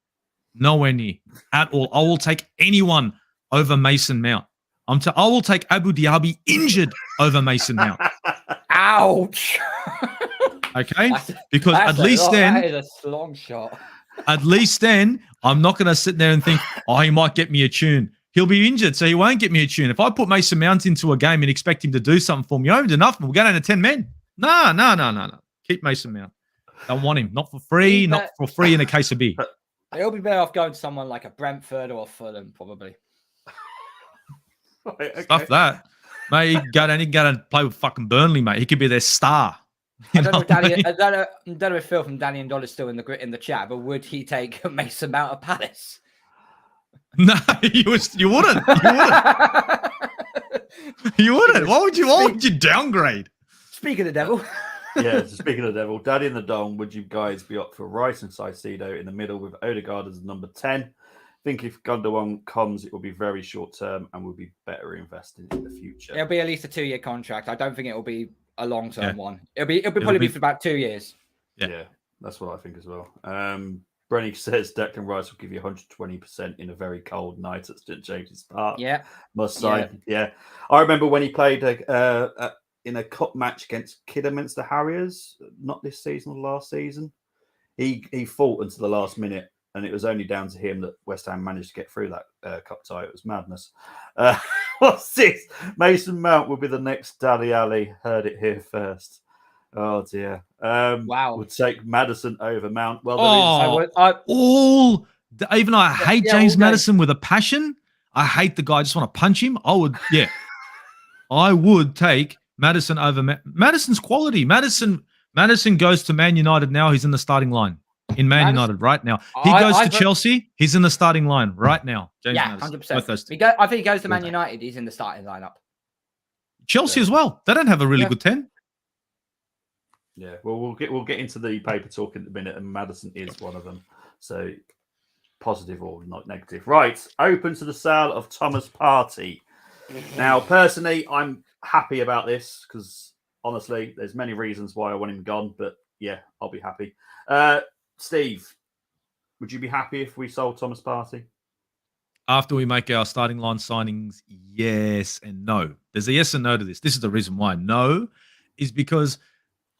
Nowhere near at all. I will take anyone over Mason Mount. I will take Abu Dhabi injured over Mason Mount.
Ouch.
Okay? Because at least then...
That is a long shot.
At least then, I'm not going to sit there and think, he might get me a tune. He'll be injured, so he won't get me a tune. If I put Mason Mount into a game and expect him to do something for me, I haven't done enough. We'll go down to 10 men. No. Keep Mason Mount. Don't want him. Not for free, not for free in a case of beer.
He'll be better off going to someone like a Brentford or a Fulham, probably.
Right, okay.
Stuff that. Mate, he can go and play with fucking Burnley, mate. He could be their star.
I don't know if Danny, I don't know if Phil from Danny and Doll is still in the chat, but would he take Mason Mount of Palace?
No, you wouldn't. You wouldn't. You wouldn't. Why would you downgrade?
Speak of the devil.
Yeah, so speaking of the devil, Daddy and the Dong, would you guys be up for Rice and Saicedo in the middle with Odegaard as number 10? I think if Gundogan comes, it will be very short term and will be better invested in the future.
It'll be at least a 2-year contract. I don't think it will be a long-term one. It'll probably be for about 2 years.
Yeah, that's what I think as well. Brenny says Declan Rice will give you 120% in a very cold night at St James's Park.
Yeah.
Must say. Yeah. I remember when he played in a cup match against Kidderminster Harriers, not this season or last season. He fought until the last minute, and it was only down to him that West Ham managed to get through that cup tie. It was madness. What's this? Mason Mount will be the next Dali Ali. Heard it here first. Oh dear.
Wow.
Would take Maddison over Mount. Well,
even I hate James Maddison with a passion. I hate the guy. I just want to punch him. I would take Maddison over Maddison's quality. Madison goes to Man United now. He's in the starting line in Man United right now. He goes to Chelsea. He's in the starting line right now. James Maddison,
100%. I think he goes to Man United. He's in the starting lineup.
Chelsea as well. They don't have a really good 10.
Yeah, well, we'll get into the paper talk in a minute, and Maddison is one of them. So positive or not negative. Right, open to the sale of Thomas Partey. Now, personally, I'm happy about this because honestly, there's many reasons why I want him gone, but yeah, I'll be happy. Steve, would you be happy if we sold Thomas Partey?
After we make our starting line signings, yes and no. There's a yes and no to this. This is the reason why no is because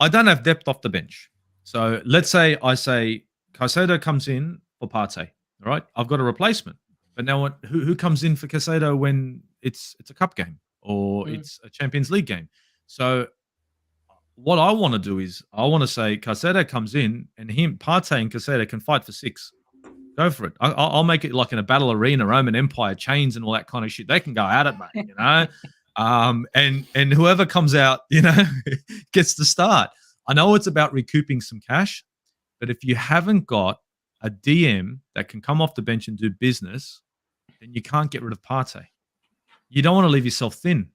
I don't have depth off the bench. So let's say I say Caicedo comes in for Partey. All right, I've got a replacement. But now who comes in for Caicedo when it's a cup game or it's a Champions League game? So what I want to do is I want to say Caicedo comes in and Partey and Caicedo can fight for 6. Go for it. I'll make it like in a battle arena, Roman Empire, chains and all that kind of shit. They can go at it, mate, you know? And whoever comes out, gets to start. I know it's about recouping some cash, but if you haven't got a DM that can come off the bench and do business, then you can't get rid of Partey. You don't want to leave yourself thin.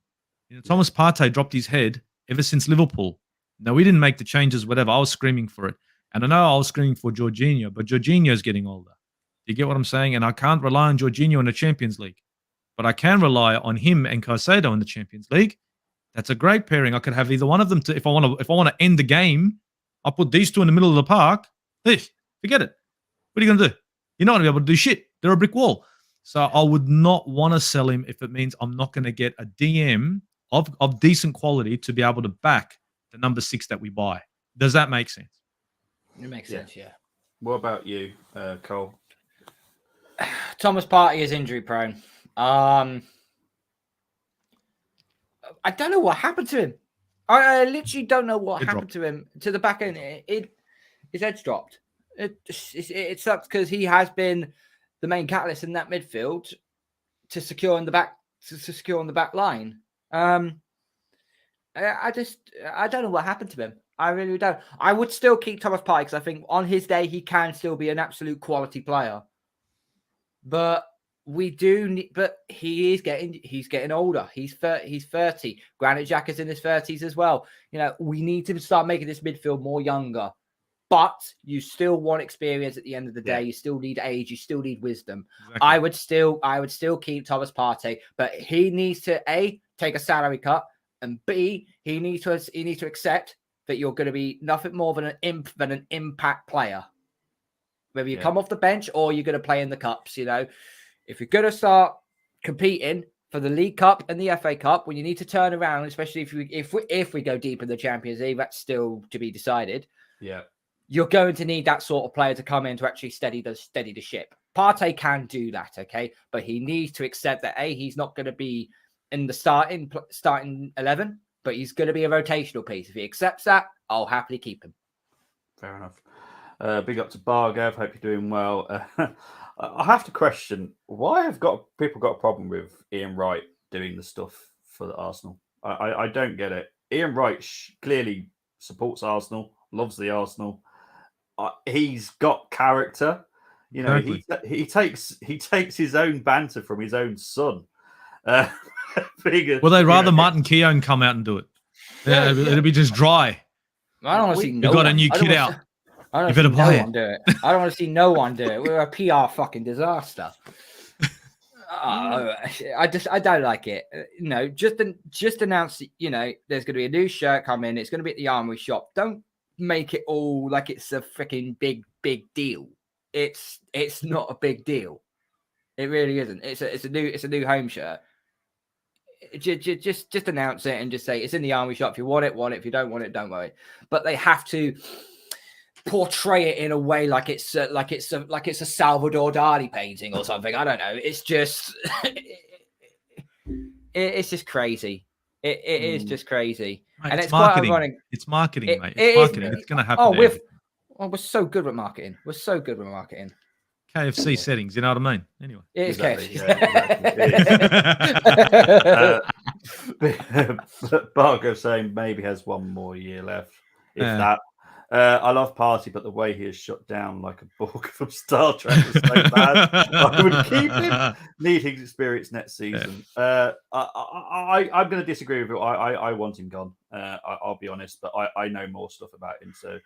Thomas Partey dropped his head ever since Liverpool. Now, we didn't make the changes, whatever. I was screaming for it. And I know I was screaming for Jorginho, but Jorginho's getting older. You get what I'm saying? And I can't rely on Jorginho in the Champions League. But I can rely on him and Caicedo in the Champions League. That's a great pairing. I could have either one of them. If I want to end the game, I'll put these two in the middle of the park. Hey, forget it. What are you going to do? You're not going to be able to do shit. They're a brick wall. So I would not want to sell him if it means I'm not going to get a DM of decent quality to be able to back the number 6 that we buy. Does that make sense?
It makes sense, yeah.
What about you, Cole?
Thomas Partey is injury prone. I don't know what happened to him. I literally don't know what happened to him. To the back end, his head's dropped. It sucks because he has been the main catalyst in that midfield to secure on the back line. I don't know what happened to him. I really don't. I would still keep Thomas Partey because I think on his day he can still be an absolute quality player. But we do need, but he's getting older. He's 30. Granit Xhaka's in his 30s as well. We need to start making this midfield more younger. But you still want experience at the end of the day. You still need age. You still need wisdom. Exactly. I would still keep Thomas Partey, but he needs to A, take a salary cut, and B, he needs to accept that you're going to be nothing more than an impact player. Whether you come off the bench or you're going to play in the cups, if you're going to start competing for the League Cup and the FA Cup, when you need to turn around, especially if we go deep in the Champions League, that's still to be decided.
Yeah.
You're going to need that sort of player to come in to actually steady the ship. Partey can do that, okay? But he needs to accept that, A, he's not going to be in the starting 11, but he's going to be a rotational piece. If he accepts that, I'll happily keep him.
Fair enough. Big up to Bargav. Hope you're doing well. I have to question, why have people got a problem with Ian Wright doing the stuff for the Arsenal. I don't get it. Ian Wright clearly supports Arsenal, loves the Arsenal. He's got character. You know,
Exactly.
he takes his own banter from his own son. Well,
they'd rather Martin Keown come out and do it.
Yeah,
it'll be just dry.
I don't want to see no
You've got
one.
a new kid out.
I don't
You better
see
buy
no
it.
one do it. I don't want to see no one do it. We're a PR fucking disaster. I don't like it. You know, just announce. You know, there's going to be a new shirt coming. It's going to be at the Armoury shop. Don't make it all like it's a freaking big deal. It's not a big deal. It really isn't. It's a new home shirt. Just announce it and just say it's in the Armoury shop. If you want it, want it. If you don't want it, don't worry. But they have to portray it in a way like it's a Salvador Dali painting or something. I don't know. It's just it's just crazy. It is just crazy,
Mate,
and it's
marketing.
quite ironic.
It's marketing, mate. It's marketing. It's going to happen.
We're so good with marketing.
KFC settings. You know what I mean? Anyway,
It is
Exactly,
KFC.
Bargo saying maybe has one more year left. If
Yeah.
that. I love Party, but the way he is shut down like a Borg from Star Trek is so bad. I would keep him. Need his experience next season. I'm going to disagree with you. I want him gone. I'll be honest, but I know more stuff about him, so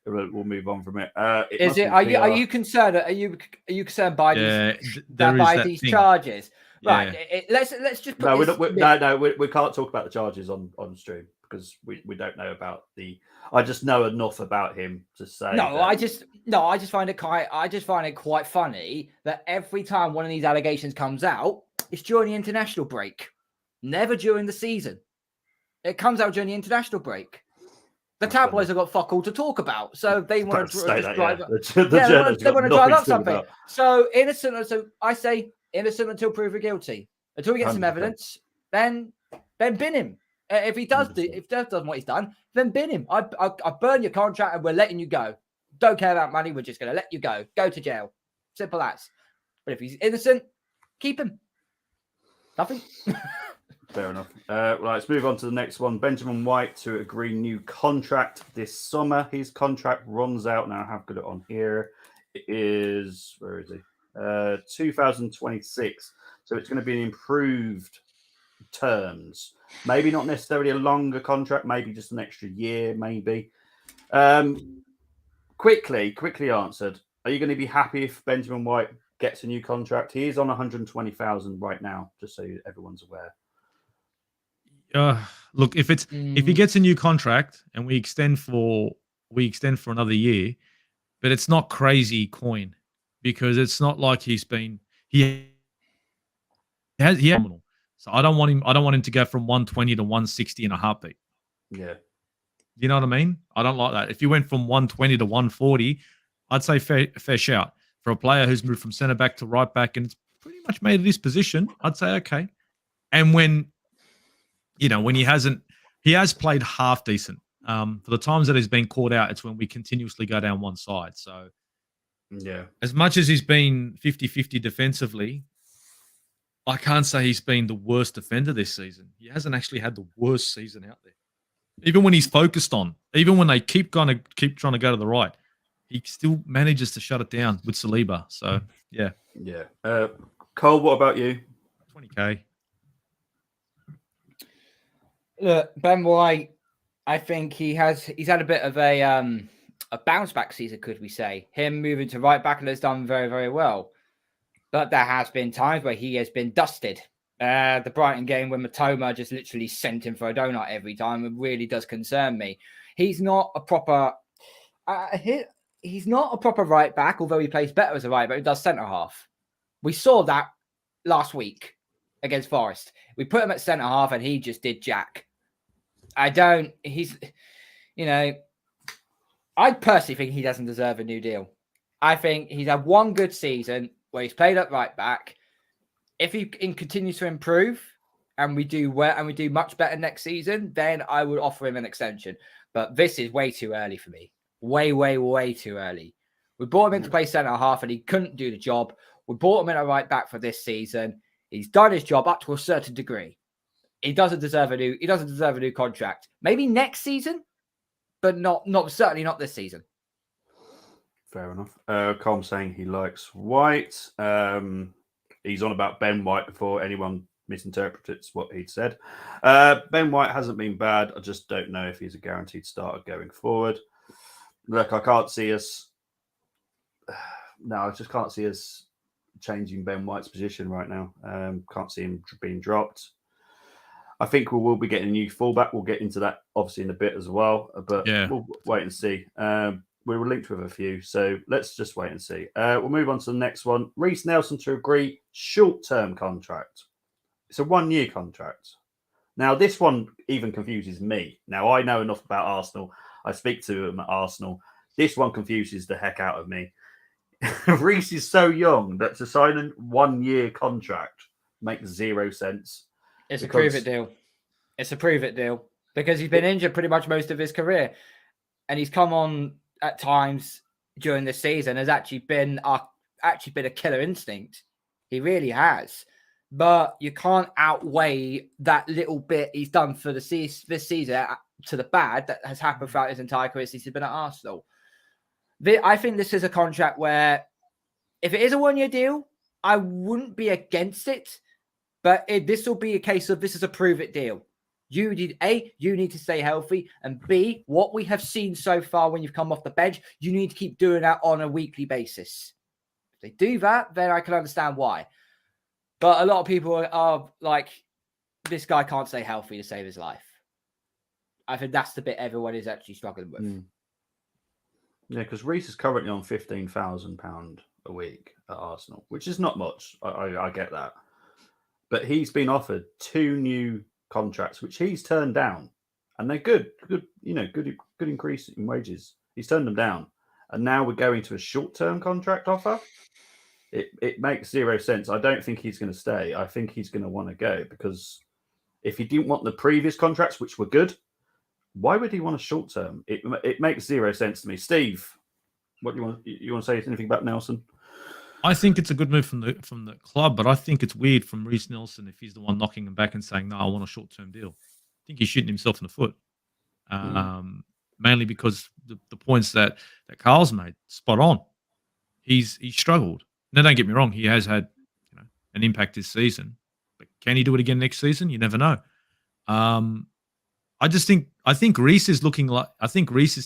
we'll move on from it.
Are you concerned? Are you concerned by these charges?
Yeah.
Right. Let's just put
we can't talk about the charges on stream because we don't know about the. I just know enough about him to say.
I just find it quite funny that every time one of these allegations comes out, it's during the international break, never during the season. It comes out during the international break. The tabloids have got fuck all to talk about, so they want to drive up. They want to drive up something. So innocent. So I say innocent until proven guilty. Until we get 100%. Some evidence, then bin him. If he does what he's done, then bin him. I burn your contract and we're letting you go. Don't care about money. We're just going to let you go. Go to jail. Simple as. But if he's innocent, keep him. Nothing.
Fair enough. Right, let's move on to the next one. Benjamin White to agree new contract this summer. His contract runs out now. I have got it on here. It is, where is he? 2026. So it's going to be an improved terms. Maybe not necessarily a longer contract, maybe just an extra year, maybe. Quickly answered. Are you going to be happy if Benjamin White gets a new contract? He is on 120,000 right now, just so everyone's aware.
Look, if he gets a new contract and we extend for another year, but it's not crazy coin because it's not like he has phenomenal. So I don't want him to go from 120 to 160 in a heartbeat.
Yeah.
You know what I mean? I don't like that. If you went from 120 to 140, I'd say fair shout. For a player who's moved from centre back to right back and it's pretty much made this position, I'd say okay. And when he has played half decent. For the times that he's been caught out, it's when we continuously go down one side. So
yeah,
as much as he's been 50-50 defensively, I can't say he's been the worst defender this season. He hasn't actually had the worst season out there. Even when he's focused on, even when they keep trying to go to the right, he still manages to shut it down with Saliba. So yeah.
Yeah. Cole, what about you?
20K.
Look, Ben White, I think he's had a bit of a bounce back season, could we say? Him moving to right back and has done very, very well. But there has been times where he has been dusted. The Brighton game when Matoma just literally sent him for a donut every time, it really does concern me. He's not a proper right back, although he plays better as a right back. He does centre half. We saw that last week against Forest. We put him at centre half and he just did jack. I personally think he doesn't deserve a new deal. I think he's had one good season where he's played at right back. If he continues to improve and we do much better next season, then I would offer him an extension. But this is way too early for me. Way, way, way too early. We brought him in to play centre half and he couldn't do the job. We brought him in at right back for this season. He's done his job up to a certain degree. He doesn't deserve a new contract. Maybe next season, but certainly not this season.
Fair enough. Colm saying he likes White. He's on about Ben White before anyone misinterprets what he'd said. Ben White hasn't been bad. I just don't know if he's a guaranteed starter going forward. Look, I can't see us. No, I just can't see us changing Ben White's position right now. Can't see him being dropped. I think we will be getting a new fullback. We'll get into that obviously in a bit as well, but we'll wait and see. We were linked with a few, so let's just wait and see. We'll move on to the next one. Reece Nelson to agree short-term contract. It's a 1-year contract. Now, this one even confuses me. Now, I know enough about Arsenal. I speak to them at Arsenal. This one confuses the heck out of me. Reece is so young that to sign a 1-year contract makes 0 sense.
It's a prove it deal. It's a prove it deal because he's been injured pretty much most of his career, and he's come on at times during the season has actually been a killer instinct. He really has, but you can't outweigh that little bit he's done for this season to the bad that has happened throughout his entire career since he's been at Arsenal. I think this is a contract where if it is a 1-year deal, I wouldn't be against it, but this will be a case of this is a prove it deal. You need to stay healthy, and B, what we have seen so far when you've come off the bench, you need to keep doing that on a weekly basis. If they do that, then I can understand why. But a lot of people are like, this guy can't stay healthy to save his life. I think that's the bit everyone is actually struggling with.
Yeah, because Reece is currently on £15,000 a week at Arsenal, which is not much. I get that. But he's been offered 2 new contracts, which he's turned down, and they're good increase in wages. He's turned them down, and now we're going to a short-term contract offer. It makes 0 sense. I don't think he's going to stay. I think he's going to want to go because if he didn't want the previous contracts, which were good, why would he want a short-term? It makes 0 sense to me. Steve, what do you want to say anything about Nelson?
I think it's a good move from the club, but I think it's weird from Reece Nelson if he's the one knocking him back and saying, "No, I want a short-term deal." I think he's shooting himself in the foot, mainly because the points that Carl's made spot on. He's struggled. Now, don't get me wrong; he has had an impact this season, but can he do it again next season? You never know. I think Reece is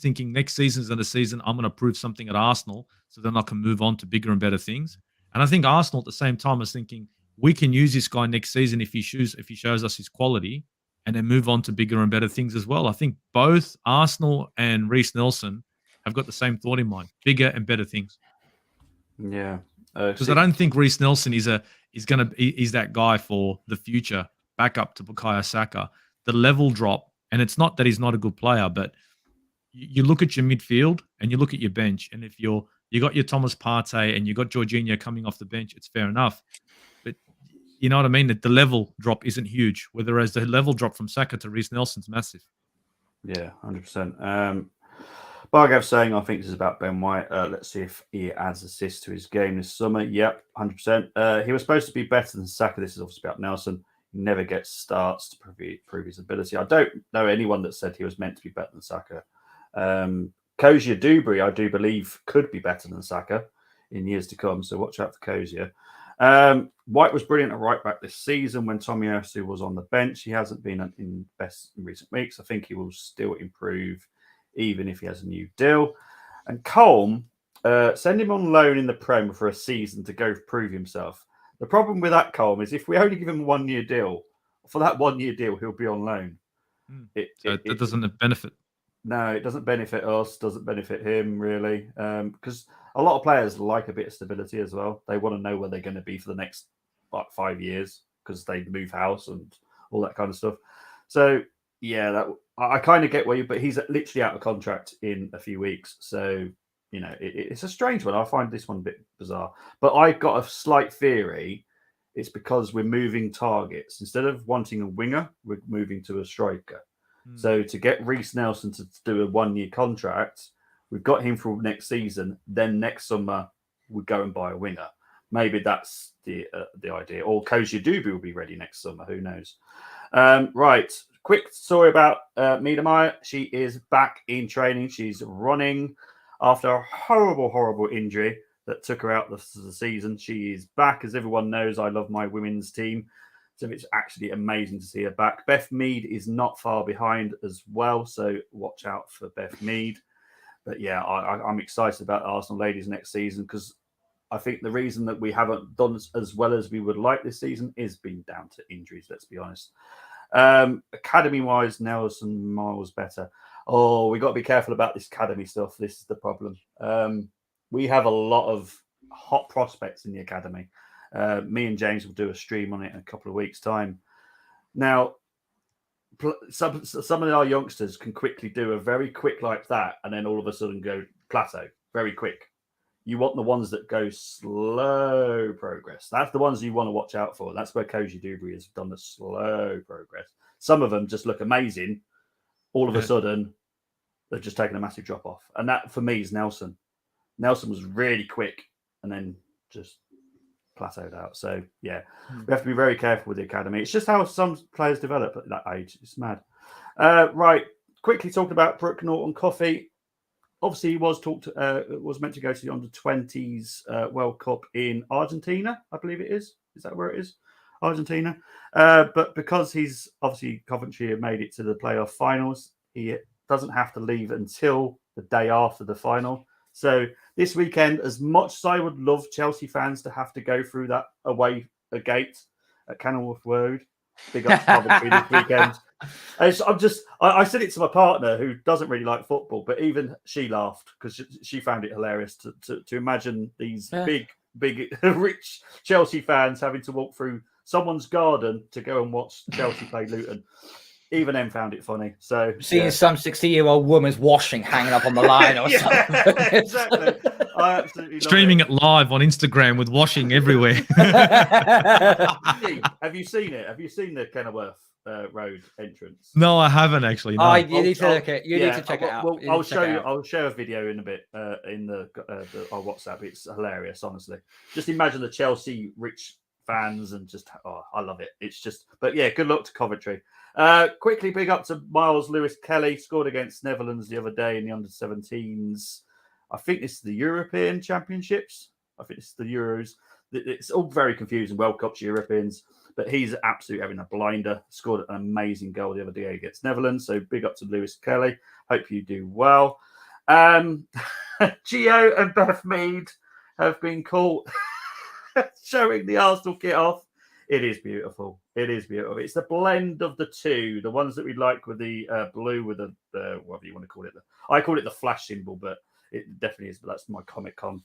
thinking next season's the season I'm going to prove something at Arsenal, so then I can move on to bigger and better things. And I think Arsenal at the same time is thinking we can use this guy next season if he shows us his quality, and then move on to bigger and better things as well. I think both Arsenal and Reece Nelson have got the same thought in mind: bigger and better things.
Yeah,
because I don't think Reece Nelson is that guy for the future, backup to Bukayo Saka. The level drop. And it's not that he's not a good player, but you look at your midfield and you look at your bench, and if you got your Thomas Partey and you got Jorginho coming off the bench, it's fair enough. But you know what I mean? That the level drop isn't huge, whereas the level drop from Saka to Reece Nelson's massive.
Yeah, 100%. Bargav saying, I think this is about Ben White. Let's see if he adds assists to his game this summer. Yep, 100%. He was supposed to be better than Saka. This is obviously about Nelson. He never gets starts to prove his ability. I don't know anyone that said he was meant to be better than Saka. Kozia Dubry, I do believe, could be better than Saka in years to come. So watch out for Kozia. White was brilliant at right back this season when Tomiyasu was on the bench. He hasn't been in best in recent weeks. I think he will still improve even if he has a new deal. And Colm, send him on loan in the Prem for a season to go prove himself. The problem with that, Colm, is if we only give him a 1-year deal, for that 1-year deal, he'll be on loan.
It doesn't benefit.
No, it doesn't benefit us, doesn't benefit him, really. Because a lot of players like a bit of stability as well. They want to know where they're going to be for the next 5 years because they move house and all that kind of stuff. So, yeah, I kind of get where but he's literally out of contract in a few weeks. So, it's a strange one. I find this one a bit bizarre. But I've got a slight theory. It's because we're moving targets. Instead of wanting a winger, we're moving to a striker. So to get Reece Nelson to do a 1-year contract, we've got him for next season. Then next summer, we go and buy a winger. maybe that's the idea. Or Koji Dubu will be ready next summer. Who knows? Right. Quick story about Miedemeier. She is back in training. She's running after a horrible injury that took her out the season. She is back. As everyone knows, I love my women's team. So it's actually amazing to see her back. Beth Mead is not far behind as well. So watch out for Beth Mead. But yeah, I'm excited about Arsenal ladies next season because I think the reason that we haven't done as well as we would like this season is being down to injuries, let's be honest. Academy-wise, Nelson Miles better. Oh, we got to be careful about this academy stuff. This is the problem. We have a lot of hot prospects in the academy. Me and James will do a stream on it in a couple of weeks' time. Now, some of our youngsters can quickly do a very quick like that, and then all of a sudden go plateau very quick. You want the ones that go slow progress. That's the ones you want to watch out for. That's where Koji Dubry has done the slow progress. Some of them just look amazing. All of a sudden, they've just taken a massive drop off. And that, for me, is Nelson. Nelson was really quick and then just plateaued out. So, yeah, we have to be very careful with the academy. It's just how some players develop at that age. It's mad. Right. Quickly talking about Brooke Norton-Cuffy. Obviously, he was meant to go to the under-20s World Cup in Argentina, I believe it is. Is that where it is? Argentina. But because he's obviously Coventry have made it to the playoff finals, he doesn't have to leave until the day after the final. So this weekend, as much as I would love Chelsea fans to have to go through that away gate at Kenilworth Road, big up to Coventry this weekend. I said it to my partner who doesn't really like football, but even she laughed because she found it hilarious to imagine these big, rich Chelsea fans having to walk through someone's garden to go and watch Chelsea play Luton. Even them found it funny. So
seeing some 60-year-old woman's washing hanging up on the line or something.
Exactly. I absolutely
streaming it live on Instagram with washing everywhere.
Have you seen it? Have you seen the Kenilworth Road entrance?
No, I haven't actually. No.
You need to look at. You need to check it out.
Well, I'll show you. I'll share a video in a bit in the our WhatsApp. It's hilarious, honestly. Just imagine the Chelsea rich fans and just I love it. It's just, but yeah, good luck to Coventry. Quickly, big up to Miles Lewis Kelly, scored against Netherlands the other day in the under-17s. I think this is the European Championships. I think this is the Euros. It's all very confusing. World Cups, Europeans, but he's absolutely having a blinder. Scored an amazing goal the other day against Netherlands. So big up to Lewis Kelly. Hope you do well. Gio and Beth Mead have been caught showing the Arsenal kit off. It is beautiful. It is beautiful. It's the blend of the two. The ones that we like with the blue with the whatever you want to call it. I call it the flash symbol, but it definitely is. But that's my Comic-Con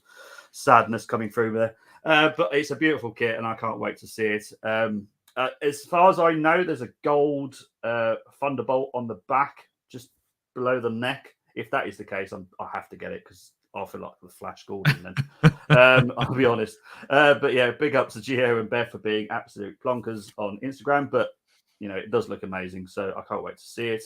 sadness coming through there. But it's a beautiful kit, and I can't wait to see it. As far as I know, there's a gold Thunderbolt on the back, just below the neck. If that is the case, I have to get it because I feel like the Flash Gordon then. I'll be honest. But yeah, big up to Gio and Beth for being absolute plonkers on Instagram. But, you know, it does look amazing. So I can't wait to see it.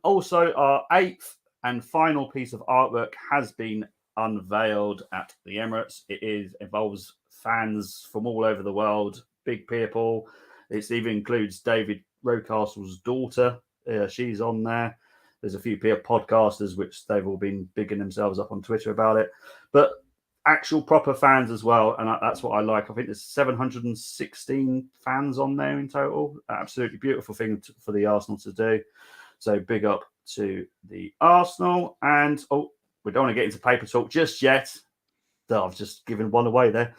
Also, our 8th and final piece of artwork has been unveiled at the Emirates. It involves fans from all over the world, big people. It even includes David Rocastle's daughter. She's on there. There's a few peer podcasters, which they've all been bigging themselves up on Twitter about it. But actual proper fans as well. And that's what I like. I think there's 716 fans on there in total. Absolutely beautiful thing for the Arsenal to do. So big up to the Arsenal. And, we don't want to get into paper talk just yet. I've just given one away there.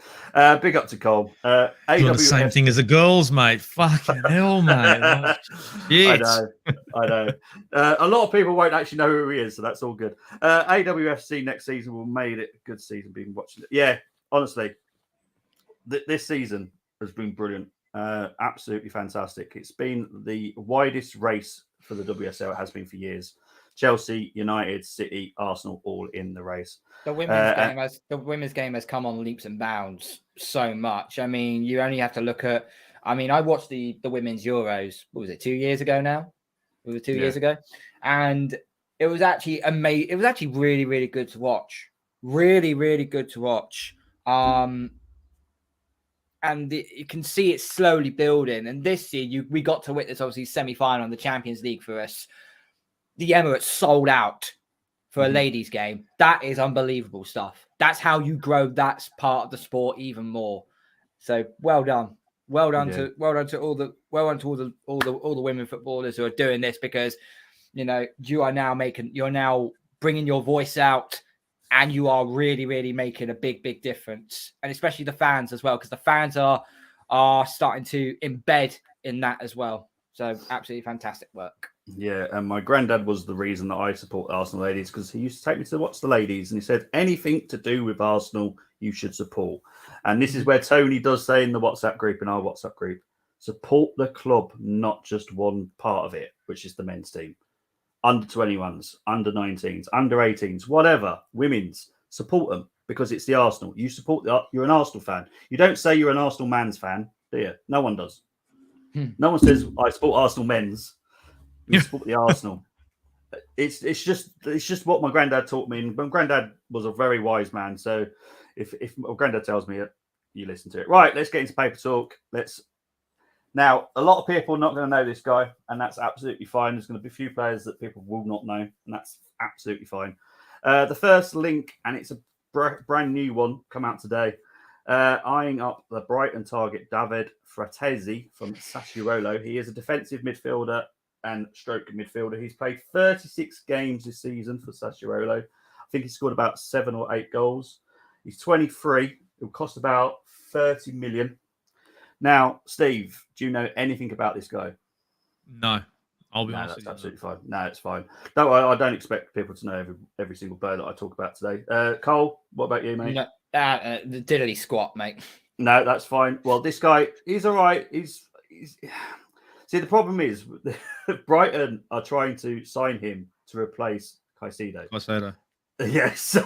Big up to Cole.
Doing the same thing as the girls, mate. Fucking hell, mate.
I know. A lot of people won't actually know who he is, so that's all good. AWFC next season will make it a good season. Being watching it, yeah. Honestly, this season has been brilliant. Absolutely fantastic. It's been the widest race for the WSL it has been for years. Chelsea, United, City, Arsenal, all in the race.
The women's game has come on leaps and bounds so much. I mean, you only have to look at. I mean, I watched the women's Euros. What was it? 2 years ago now. It was 2 years ago, and it was actually amazing. It was actually really, really good to watch. Really, really good to watch. and you can see it slowly building. And this year, we got to witness, obviously, semi-final in the Champions League for us. The Emirates sold out for a ladies' game. That is unbelievable stuff. That's how you grow that part of the sport even more. So well done. Well done to all the women footballers who are doing this, because you're now bringing your voice out, and you are really, really making a big, big difference. And especially the fans as well, because the fans are starting to embed in that as well. So absolutely fantastic work.
Yeah, and my granddad was the reason that I support the Arsenal ladies, because he used to take me to watch the ladies, and he said anything to do with Arsenal you should support. And this is where Tony does say in the WhatsApp group, in our WhatsApp group, support the club, not just one part of it, which is the men's team. Under 21s, under 19s, under 18s, whatever, women's, support them, because it's the Arsenal. You support you're an Arsenal fan. You don't say you're an Arsenal man's fan, do you? No one does. No one says I support Arsenal men's. You support the Arsenal. It's just what my granddad taught me. And my granddad was a very wise man. So if my granddad tells me it, you listen to it. Right, let's get into paper talk. Now, a lot of people are not going to know this guy, and that's absolutely fine. There's going to be a few players that people will not know, and that's absolutely fine. The first link, and it's a brand new one, come out today, eyeing up the Brighton target David Fratesi from Sassuolo. He is a defensive midfielder and stroke midfielder. He's played 36 games this season for Sassuolo. I think he scored about 7 or 8 goals. He's 23. It'll cost about 30 million. Now, Steve, do you know anything about this guy?
No, I'll be honest.
That's absolutely fine. No, it's fine. I don't expect people to know every single player that I talk about today. Cole, what about you, mate?
No, the diddly squat, mate.
No, that's fine. Well, this guy, he's all right. He's See, the problem is Brighton are trying to sign him to replace Caicedo. Yeah, so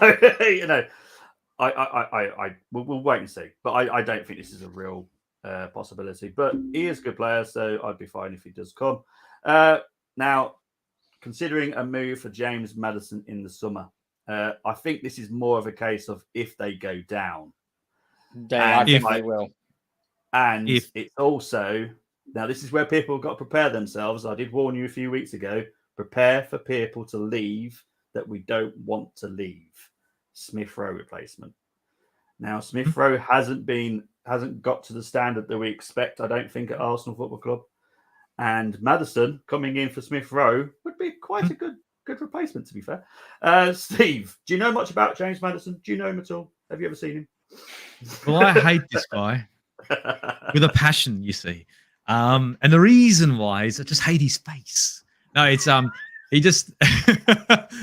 we'll wait and see. But I don't think this is a real possibility. But he is a good player, so I'd be fine if he does come. Now, considering a move for James Maddison in the summer, I think this is more of a case of if they go down.
I think they will.
And it's also, now this is where people have got to prepare themselves. I did warn you a few weeks ago, prepare for people to leave that we don't want to leave. Smith Rowe replacement. Now, Smith Rowe hasn't got to the standard that we expect, I don't think, at Arsenal Football Club. And Maddison coming in for Smith Rowe would be quite a good replacement, to be fair. Steve, do you know much about James Maddison? Do you know him at all? Have you ever seen him?
Well, I hate this guy with a passion, you see. And the reason why is I just hate his face. No, it's he just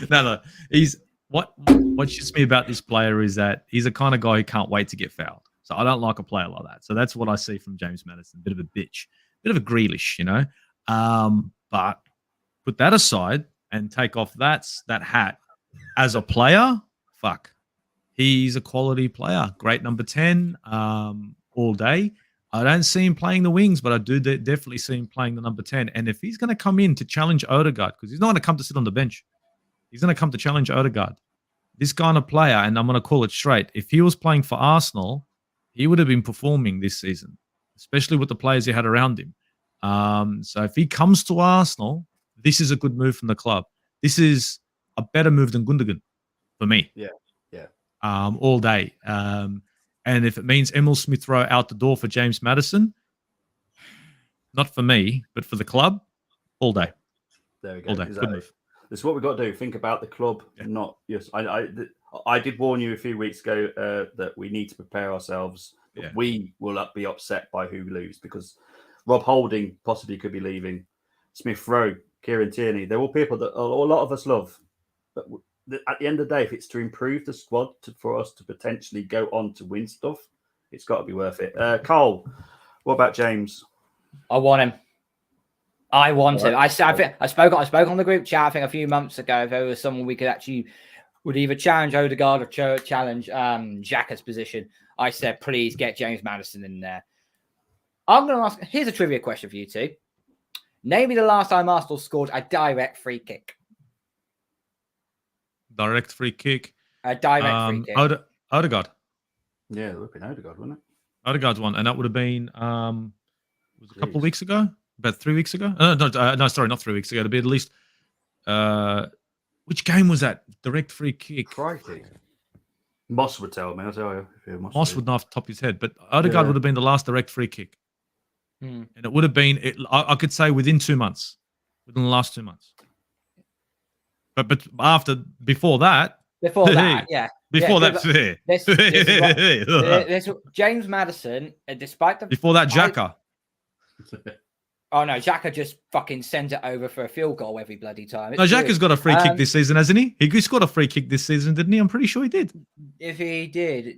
no. He's what shits me about this player is that he's the kind of guy who can't wait to get fouled. So I don't like a player like that. So that's what I see from James Maddison. Bit of a bitch, bit of a Grealish, But put that aside and take off that hat. As a player, fuck. He's a quality player. Great number 10 all day. I don't see him playing the wings, but I do definitely see him playing the number 10. And if he's going to come in to challenge Odegaard, because he's not going to come to sit on the bench. He's going to come to challenge Odegaard. This kind of player, and I'm going to call it straight, if he was playing for Arsenal, he would have been performing this season, especially with the players he had around him. So if he comes to Arsenal, this is a good move from the club. This is a better move than Gundogan for me.
Yeah.
All day. And if it means Emil Smith Rowe out the door for James Maddison, not for me, but for the club, all day.
There we go.
All day.
Exactly.
Good move.
This is what we've got to do. Think about the club, not yes. I did warn you a few weeks ago that we need to prepare ourselves. Yeah. We will be upset by who leaves because Rob Holding possibly could be leaving. Smith Rowe, Kieran Tierney, they're all people that a lot of us love. But at the end of the day, if it's to improve the squad for us to potentially go on to win stuff, it's got to be worth it. Cole, what about James?
I want him. I want him. I spoke on the group chat, I think a few months ago, if there was someone we could actually would either challenge Odegaard or challenge Xhaka's position. I said, please get James Maddison in there. I'm going to ask, here's a trivia question for you two. Name me the last time Arsenal scored a direct free kick.
Direct free kick.
A direct free kick.
Odegaard.
Yeah, it would have been Odegaard, wouldn't it?
Odegaard's one, and that would have been was a couple of
Jeez.
weeks ago, about 3 weeks ago. No, sorry, not 3 weeks ago. It'd be at least. Which game was that? Direct free kick.
Crikey. Moss would tell me. I'll tell you.
Moss would know off the top of his head, but Odegaard would have been the last direct free kick,
Hmm.
and it would have been. I could say within 2 months, within the last 2 months. But before that,
yeah.
Before
Yeah,
that, fair.
This is what- James Maddison, despite the
Before that, Xhaka.
Oh no, Xhaka just fucking sends it over for a field goal every bloody time.
No,
It's
Xhaka's
weird.
got a free kick this season, hasn't he? He scored a free kick this season, didn't he? I'm pretty sure he did.
If he did,
I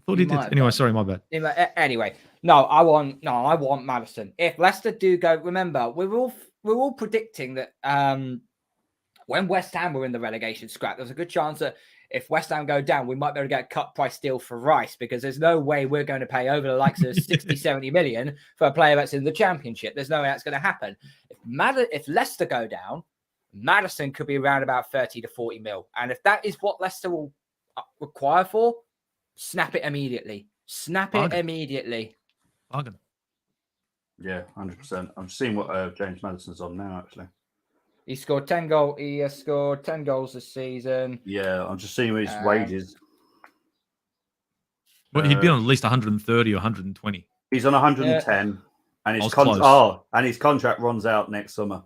thought he did.
might have
Anyway,
done.
sorry, my bad.
Anyway, I want Maddison. If Leicester do go, remember we're all predicting that when West Ham were in the relegation scrap, there's a good chance that if West Ham go down, we might be able to get a cut price deal for Rice, because there's no way we're going to pay over the likes of 60, 70 million for a player that's in the Championship. There's no way that's going to happen. If Leicester go down, Maddison could be around about 30 to 40 mil. And if that is what Leicester will require for, snap it immediately.
Bargain.
Yeah, 100%. I'm seeing what James Maddison's on now, actually.
He scored 10 goals. He has scored 10 goals this season.
Yeah, I'm just seeing his wages.
But he'd be on at least 130 or 120.
He's on 110, and his
close.
And his contract runs out next summer.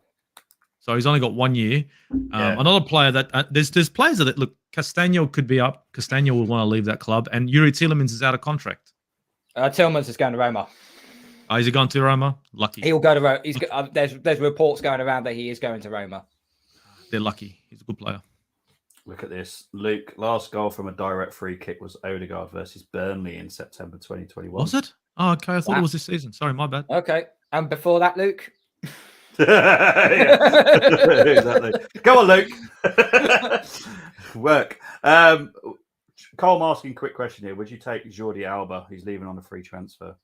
So he's only got 1 year. Another player that there's players that look. Castagno could be up. Castagno will want to leave that club, and Yuri Tielemans is out of contract.
Tillmans is going to Roma.
Oh, is he going to Roma? Lucky.
He'll go to Roma. There's reports going around that he is going to Roma.
They're lucky. He's a good player.
Look at this. Luke, last goal from a direct free kick was Odegaard versus Burnley in September 2021.
Was it? Oh, okay. I thought it was this season. Sorry, my bad.
Okay. And before that, Luke?
Exactly. Go on, Luke. Work. Cole asking quick question here. Would you take Jordi Alba? He's leaving on a free transfer.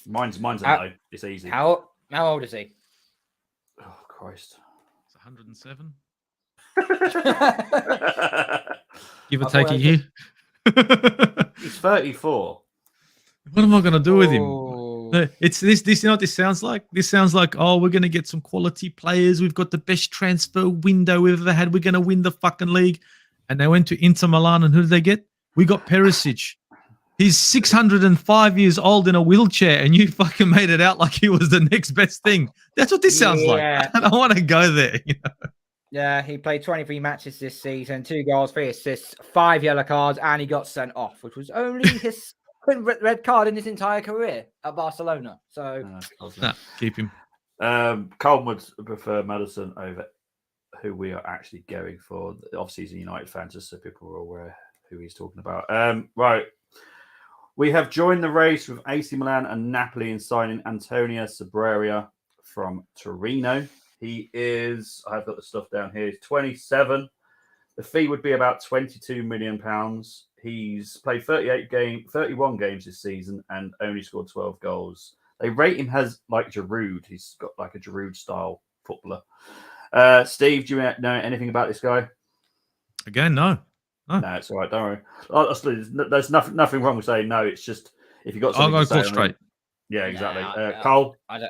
Mine's a no. It's easy.
How old is he?
Oh, Christ.
It's 107. Give or take a year.
He's 34.
What am I going to do with him? It's this. You know what this sounds like? This sounds like, oh, we're going to get some quality players. We've got the best transfer window we've ever had. We're going to win the fucking league. And they went to Inter Milan, and who did they get? We got Perisic. He's 605 years old in a wheelchair, and you fucking made it out like he was the next best thing. That's what this sounds like. I don't want to go there. You know?
Yeah, he played 23 matches this season, 2 goals, 3 assists, 5 yellow cards, and he got sent off, which was only his red card in his entire career at Barcelona. So
keep him.
Colin would prefer Maddison over who we are actually going for. Obviously, he's a United fan, just so people are aware who he's talking about. Right. We have joined the race with AC Milan and Napoli in signing Antonio Sabreria from Torino. He is, I've got the stuff down here, he's 27. The fee would be about £22 million. He's played 31 games this season and only scored 12 goals. They rate him as like Giroud. He's got like a Giroud-style footballer. Steve, do you know anything about this guy?
Again, no.
No, it's all right. Don't worry. Honestly, there's nothing wrong with saying no. It's just if you got something
I'll
to
go
say,
straight.
Yeah, exactly. Cole?
I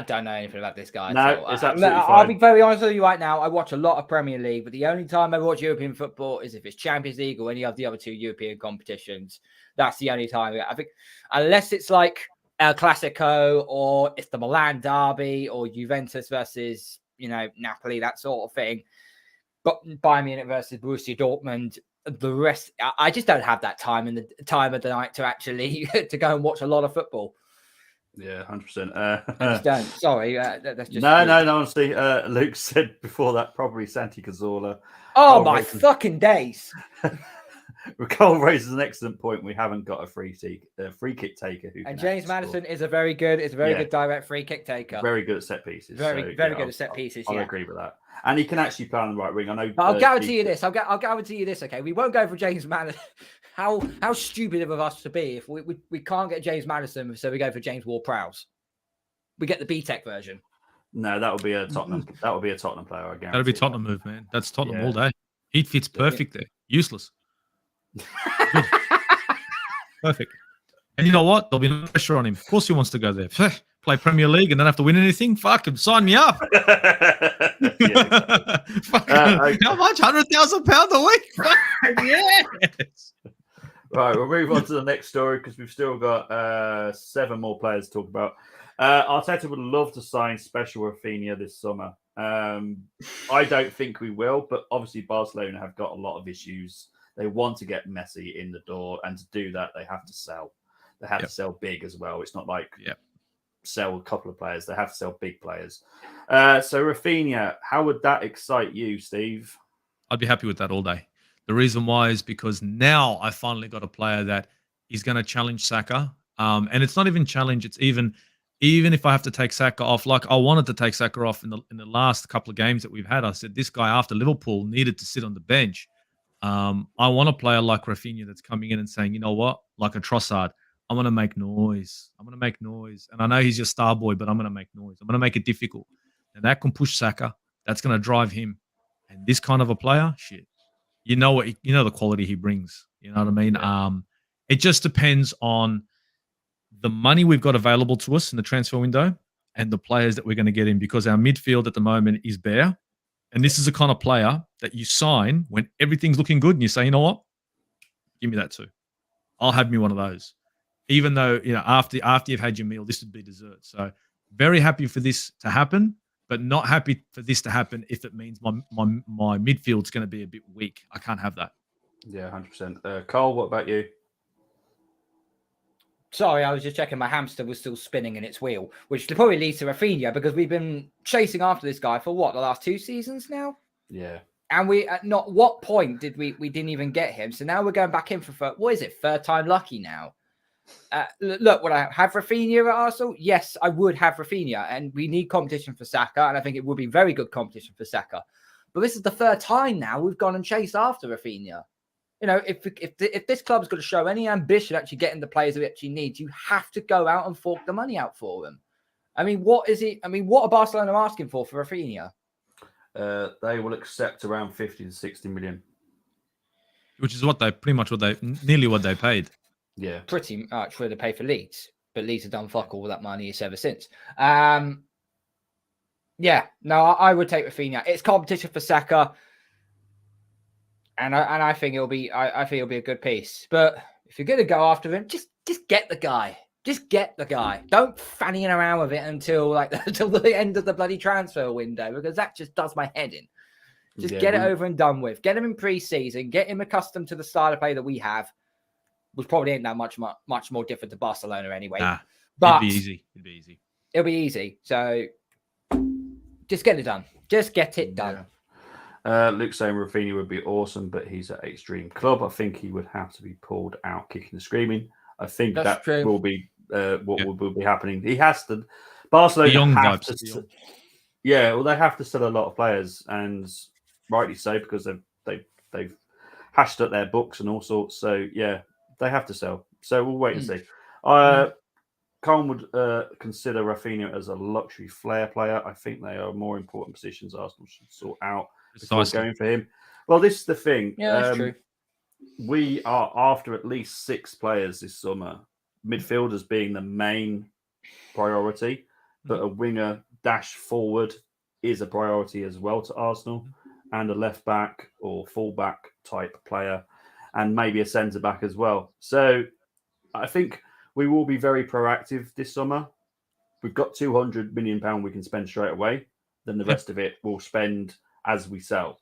don't know anything about this guy.
No, it's absolutely fine.
I'll be very honest with you right now. I watch a lot of Premier League, but the only time I watch European football is if it's Champions League or any of the other 2 European competitions. That's the only time. I think unless it's like El Clasico or it's the Milan derby or Juventus versus, Napoli, that sort of thing. But Bayern Munich versus Borussia Dortmund, the rest, I just don't have that time in the time of the night to actually to go and watch a lot of football.
Yeah, 100%.
I just don't. Sorry, that's just
no. Honestly, Luke said before that probably Santi Cazorla.
Oh my fucking days!
Cole raises an excellent point. We haven't got a free kick taker
and James Maddison is a very good direct free kick taker.
Very good at set pieces.
Very good at set pieces.
I'll agree with that. And he can actually play on the right wing. I know.
But I'll guarantee you this. I'll guarantee you this. Okay, we won't go for James Maddison. How stupid of us to be if we can't get James Maddison, so we go for James Ward-Prowse. We get the B-Tech version.
No, that would be a Tottenham. That would be a Tottenham player. I guarantee.
That'd be Tottenham move, man. That's Tottenham all day. He fits perfect there. Useless. Good. Perfect. And you know what? There'll be no pressure on him. Of course he wants to go there. Play Premier League and don't have to win anything. Fuck him. Sign me up.
Okay.
How much? £100,000 a week? Yes.
Right, we'll move on to the next story because we've still got 7 more players to talk about. Arteta would love to sign Special Rafinha this summer. I don't think we will, but obviously Barcelona have got a lot of issues. They want to get Messi in the door, and to do that, they have to sell. They have to sell big as well. It's not like sell a couple of players. They have to sell big players. So Rafinha, how would that excite you, Steve?
I'd be happy with that all day. The reason why is because now I finally got a player that is going to challenge Saka. And it's not even challenge. It's even if I have to take Saka off, like I wanted to take Saka off in the last couple of games that we've had. I said this guy after Liverpool needed to sit on the bench. I want a player like Rafinha that's coming in and saying, you know what, like a Trossard, I'm going to make noise. I'm going to make noise. And I know he's your star boy, but I'm going to make noise. I'm going to make it difficult. And that can push Saka. That's going to drive him. And this kind of a player, shit. You know the quality he brings. You know what I mean? Yeah. It just depends on the money we've got available to us in the transfer window and the players that we're going to get in, because our midfield at the moment is bare. And this is the kind of player that you sign when everything's looking good and you say, you know what? Give me that too. I'll have me one of those. Even though, after you've had your meal, this would be dessert. So very happy for this to happen, but not happy for this to happen if it means my midfield's going to be a bit weak. I can't have that.
Yeah, 100%. Cole, what about you?
Sorry, I was just checking. My hamster was still spinning in its wheel, which probably leads to Rafinha, because we've been chasing after this guy for the last 2 seasons now?
Yeah.
And we at not what point did we didn't even get him? So now we're going back in for third time lucky now. Look, would I have Rafinha at Arsenal? Yes, I would have Rafinha, and we need competition for Saka, and I think it would be very good competition for Saka. But this is the 3rd time now we've gone and chased after Rafinha. If this club's got to show any ambition actually getting the players it actually needs, you have to go out and fork the money out for them. I mean, what are Barcelona asking for Rafinha?
They will accept around 50 to 60 million.
Which is nearly what they paid.
Yeah.
Pretty much what they pay for Leeds. But Leeds have done fuck all with that money ever since. I would take Rafinha. It's competition for Saka. And I think it'll be a good piece. But if you're gonna go after him, just get the guy. Just get the guy. Don't fannying around with it until the end of the bloody transfer window, because that just does my head in. Just get it over and done with. Get him in pre-season. Get him accustomed to the style of play that we have, which probably ain't that much more different to Barcelona anyway. But
it'd be easy.
It'll be easy. So just get it done. Just get it done.
Luke's saying Rafinha would be awesome, but he's at extreme club. I think he would have to be pulled out kicking and screaming. I think that's true. Will be will be happening. He has to. Barcelona have to. Yeah, well, they have to sell a lot of players, and rightly so, because they've hashed up their books and all sorts. So yeah, they have to sell. So we'll wait and see. Colin would consider Rafinha as a luxury flair player. I think they are more important positions Arsenal should sort out before going for him. Well, this is the thing.
Yeah, that's true.
We are after at least 6 players this summer. Midfielders being the main priority, but a winger dash forward is a priority as well to Arsenal, and a left back or full back type player, and maybe a centre back as well. So I think we will be very proactive this summer. We've got £200 million we can spend straight away. Then the rest of it we'll spend as we sell.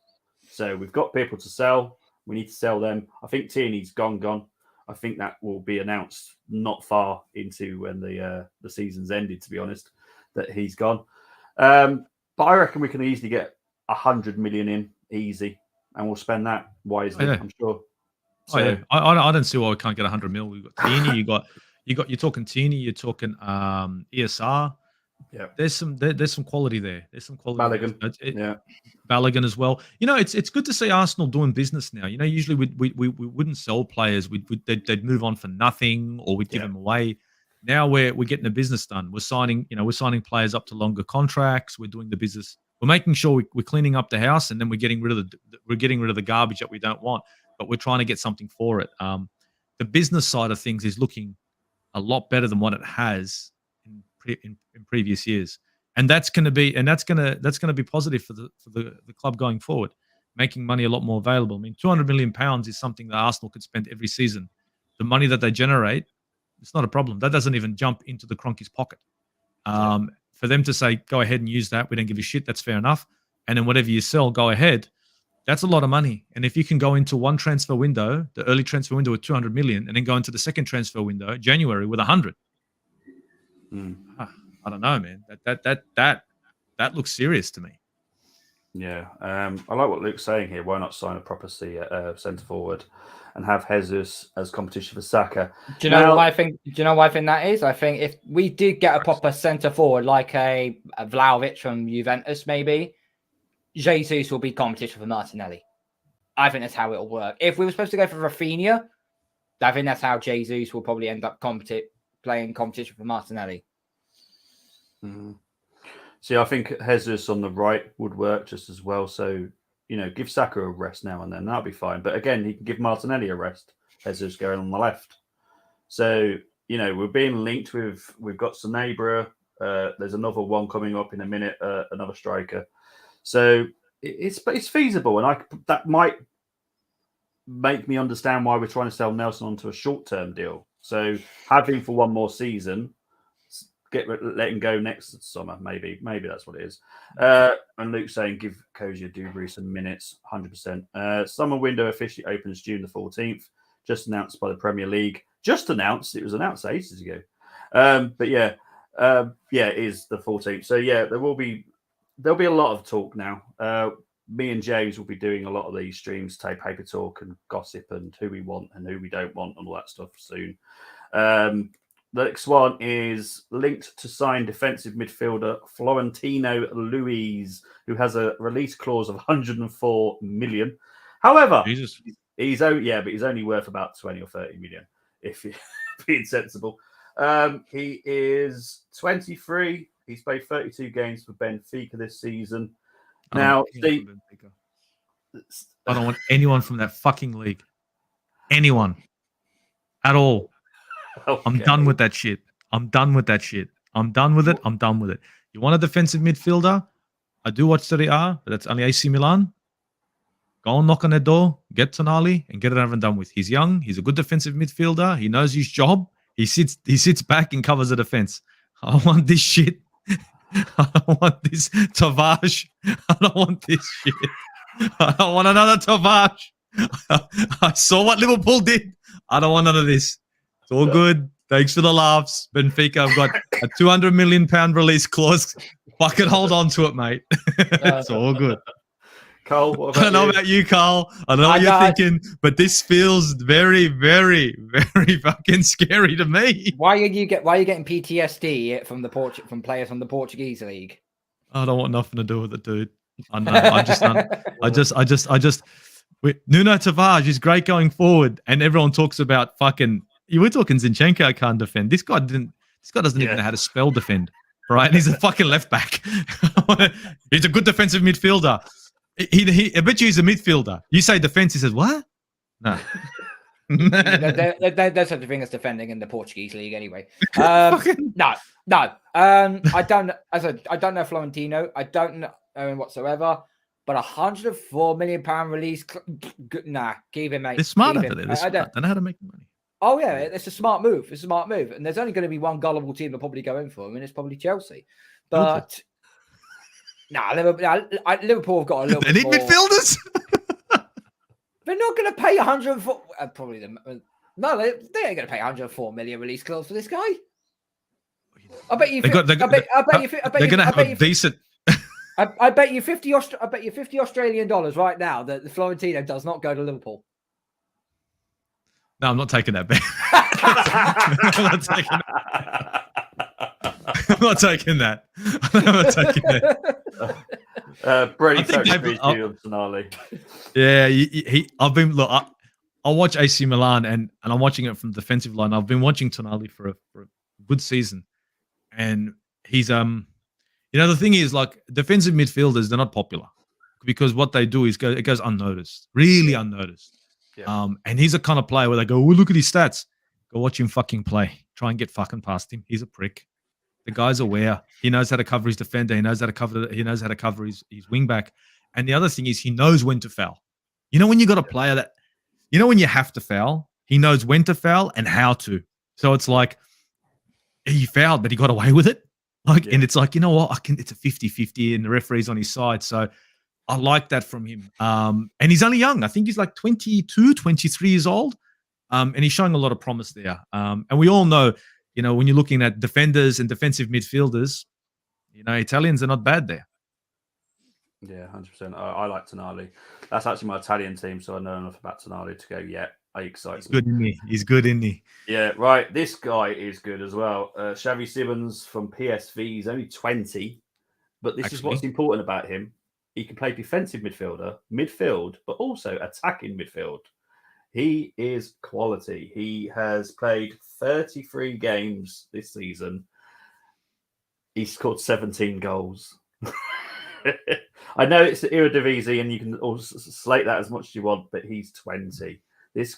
So we've got people to sell. We need to sell them. I think Tierney's gone. I think that will be announced not far into when the season's ended, to be honest, that he's gone. But I reckon we can easily get 100 million in easy, and we'll spend that wisely, I'm sure. So,
I don't see why we can't get 100 mil. We've got Tierney, you're talking Tierney, you're talking ESR.
Yeah,
there's some quality there. There's some quality.
Balogun,
Balogun as well. It's good to see Arsenal doing business now. Usually we wouldn't sell players. They'd move on for nothing, or we'd give them away. Now we're getting the business done. We're signing players up to longer contracts. We're doing the business. We're making sure we're cleaning up the house, and then we're getting rid of the garbage that we don't want. But we're trying to get something for it. The business side of things is looking a lot better than what it has in previous years, and that's going to be positive for the club going forward, making money a lot more available. I mean, £200 million is something that Arsenal could spend every season. The money that they generate, it's not a problem. That doesn't even jump into the Cronky's pocket. For them to say, go ahead and use that, we don't give a shit, that's fair enough. And then whatever you sell, go ahead. That's a lot of money. And if you can go into one transfer window, the early transfer window with 200 million, and then go into the second transfer window, January, with 100. I don't know, man. That looks serious to me.
Yeah. I like what Luke's saying here. Why not sign a proper centre forward and have Jesus as competition for Saka?
Do you know why I think that is? I think if we did get a proper centre forward like a Vlahovic from Juventus, maybe, Jesus will be competition for Martinelli. I think that's how it'll work. If we were supposed to go for Rafinha, I think that's how Jesus will probably end up playing competition for Martinelli.
See, I think Jesus on the right would work just as well. So, give Saka a rest now and then. That'll be fine. But again, he can give Martinelli a rest. Jesus going on the left. So, we're being linked with, we've got Sanabria. There's another one coming up in a minute, another striker. So it's feasible. And that might make me understand why we're trying to sell Nelson onto a short-term deal. So have him for one more season, let him go next summer, maybe that's what it is. And Luke saying give Koji Dubry some minutes, 100%. Summer window officially opens June the 14th, just announced by the Premier League. Just announced, it was announced ages ago. But yeah, it is the 14th. So yeah, there'll be a lot of talk now. Me and James will be doing a lot of these streams, paper talk and gossip and who we want and who we don't want and all that stuff soon. The next one is linked to sign defensive midfielder Florentino Luis, who has a release clause of 104 million. However, he's only worth about 20 or 30 million, if you're being sensible. He is 23. He's played 32 games for Benfica this season. Now, I
don't want anyone from that fucking league. Anyone. At all. Okay. I'm done with that shit. I'm done with it. I'm done with it. You want a defensive midfielder? I do watch Serie A, but that's only AC Milan. Go and knock on their door, get Tonali, and get it over and done with. He's young. He's a good defensive midfielder. He knows his job. He sits back and covers the defense. I want this shit. I don't want this Tavares. I don't want this shit. I don't want another Tavares. I saw what Liverpool did. I don't want none of this. It's all good. Thanks for the laughs. Benfica, I've got a £200 million release clause. Fucking hold on to it, mate. It's all good.
Carl, what about
I don't know about you, Carl. I don't know what you're thinking, but this feels very, very, very fucking scary to me.
Why are you getting PTSD from players from the Portuguese league?
I don't want nothing to do with it, dude. I know. Nuno Tavares is great going forward, and everyone talks about fucking. You were talking Zinchenko can't defend. This guy doesn't even know how to spell defend, right? And he's a fucking left back. He's a good defensive midfielder. I bet you he's a midfielder. You say defense, he says what? No.
There's such a thing as defending in the Portuguese league, anyway. No. I don't know Florentino. I don't know him whatsoever. But £104 million release. Nah, keep it, mate.
They're smart at it. They know how to make money.
Oh yeah, it's a smart move. And there's only going to be one gullible team that probably go in for him, and it's probably Chelsea. But Liverpool have got a little bit more.
They need midfielders.
They're not going to pay 104. Probably them. No, they ain't going to pay 104 million release clause for this guy. I bet you.
They're going to have a decent.
I bet you $50 Australian dollars right now that the Florentino does not go to Liverpool.
No, I'm not taking that bet. I'm not taking that.
Brady Tonali.
Yeah, I watch AC Milan and I'm watching it from the defensive line. I've been watching Tonali for a good season, and he's The thing is, like, defensive midfielders, they're not popular because what they do is it goes unnoticed, really unnoticed.
Yeah.
And he's a kind of player where they go, oh, look at his stats. Go watch him fucking play. Try and get fucking past him. He's a prick. The guy's aware. He knows how to cover his defender. He knows how to cover his wing back. And the other thing is he knows when to foul. When you got a player that, when you have to foul, he knows when to foul and how to. So it's like he fouled, but he got away with it. And it's like, you know what? It's a 50-50 and the referee's on his side. So I like that from him. And he's only young. I think he's like 22, 23 years old. And he's showing a lot of promise there. And we all know, when you're looking at defenders and defensive midfielders, Italians are not bad there.
Yeah, 100%. I like Tonali. That's actually my Italian team, so I know enough about Tonali to go, yeah, excites me.
Good, isn't he? He's good, isn't he?
Yeah, right. This guy is good as well. Xavi Simons from PSV. He's only 20, but this is what's important about him. He can play defensive midfield, but also attacking midfield. He is quality. He has played 33 games this season. He scored 17 goals. I know it's Eredivisie and you can also slate that as much as you want, but he's 20. This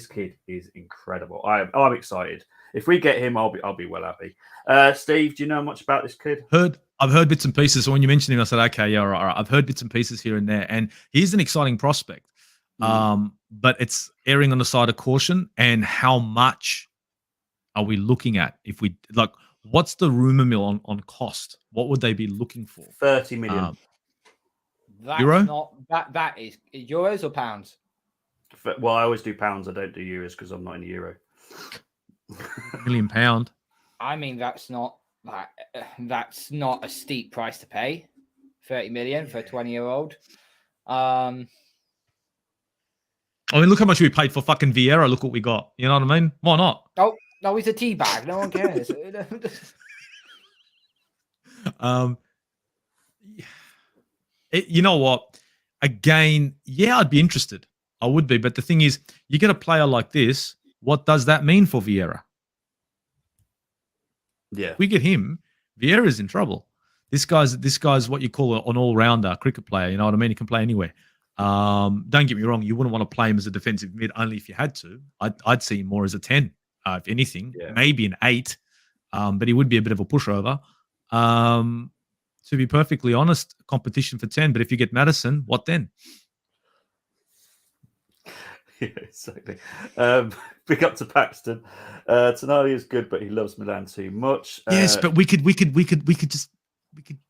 kid is incredible. I'm excited. If we get him, I'll be well happy. Steve, do you know much about this kid?
I've heard bits and pieces. So when you mentioned him, I said, okay, yeah, all right. I've heard bits and pieces here and there, and he's an exciting prospect. But it's erring on the side of caution. And how much are we looking at? If we like, what's the rumor mill on cost? What would they be looking for?
30 million.
Euro?
That is euros or pounds?
Well, I always do pounds. I don't do euros because I'm not in the euro.
£1 million.
I mean, that's not a steep price to pay. 30 million for a 20-year-old.
I mean, look how much we paid for fucking Vieira. Look what we got. You know what I mean? Why not?
Oh, no, he's a tea bag. No one cares.
You know what? Again, yeah, I'd be interested. I would be. But the thing is, you get a player like this, what does that mean for Vieira?
Yeah.
If we get him, Vieira's in trouble. This guy's what you call an all-rounder cricket player. You know what I mean? He can play anywhere. Don't get me wrong. You wouldn't want to play him as a defensive mid only if you had to. I'd see him more as a 10, if anything, maybe an 8. But he would be a bit of a pushover. To be perfectly honest, competition for 10. But if you get Maddison, what then?
Yeah, exactly. Big up to Paxton. Tonali is good, but he loves Milan too much.
Yes, but we could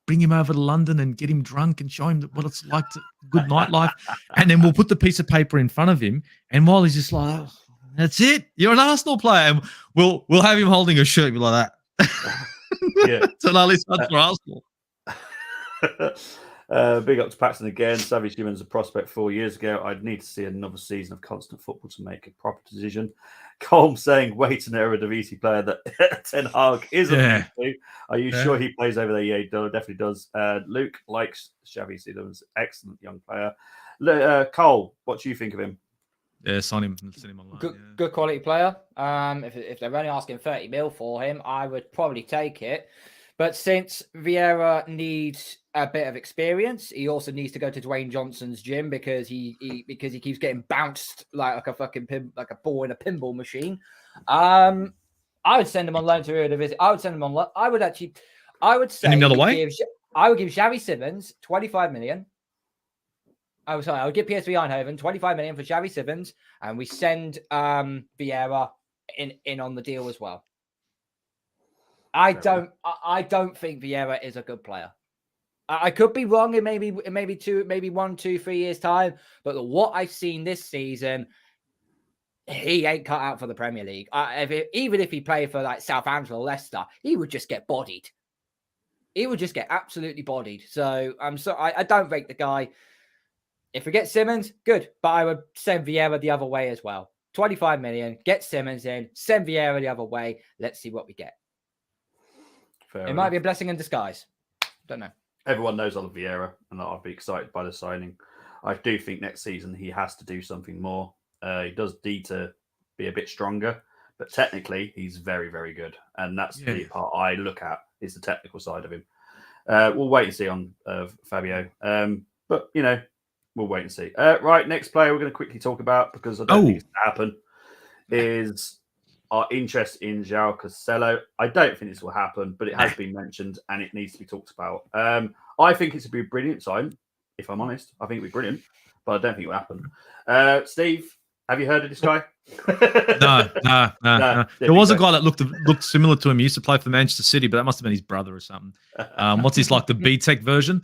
bring him over to London and get him drunk and show him what it's like to good nightlife, and then we'll put the piece of paper in front of him, and while he's just like, oh, "That's it, you're an Arsenal player," and we'll have him holding a shirt like that.
Yeah,
Tonali starts for Arsenal.
Big up to Paxton again. Xavi Simons a prospect 4 years ago. I'd need to see another season of constant football to make a proper decision. Colm saying, wait an Eredivisie player that Ten Hag isn't.
Yeah.
Are you sure he plays over there? Yeah, he definitely does. Luke likes Xavi Simons. Excellent young player. Cole, what do you think of him?
Yeah, sign him online.
Good quality player. If they're only asking 30 mil for him, I would probably take it. But since Vieira needs a bit of experience, he also needs to go to Dwayne Johnson's gym because he keeps getting bounced like a fucking like a ball in a pinball machine. I would send him on loan to Eredivisie. I would send him on loan. I would say I would give Xavi Simons 25 million. I would give PSV Eindhoven 25 million for Xavi Simons, and we send Vieira in on the deal as well. I don't think Vieira is a good player. I could be wrong in maybe 1, 2, 3 years time, but what I've seen this season, he ain't cut out for the Premier League. Even if he played for like Southampton or Leicester, he would just get bodied. He would just get absolutely bodied. So I don't rate the guy. If we get Simons, good, but I would send Vieira the other way as well. 25 million, get Simons in, send Vieira the other way. Let's see what we get. It might be a blessing in disguise. Don't know.
Everyone knows I love Vieira, and I'd be excited by the signing. I do think next season he has to do something more. He does need to be a bit stronger, but technically he's very, very good, and that's the part I look at is the technical side of him. We'll wait and see on Fabio. But, we'll wait and see. Right, next player we're going to quickly talk about, because I don't think it's going to happen, is our interest in João Cancelo. I don't think this will happen, but it has been mentioned and it needs to be talked about. I think it's a brilliant sign, if I'm honest. I think it'll be brilliant, but I don't think it will happen. Steve, have you heard of this guy?
No. There was a guy that looked similar to him. He used to play for Manchester City, but that must have been his brother or something. What's his like the B-Tech version?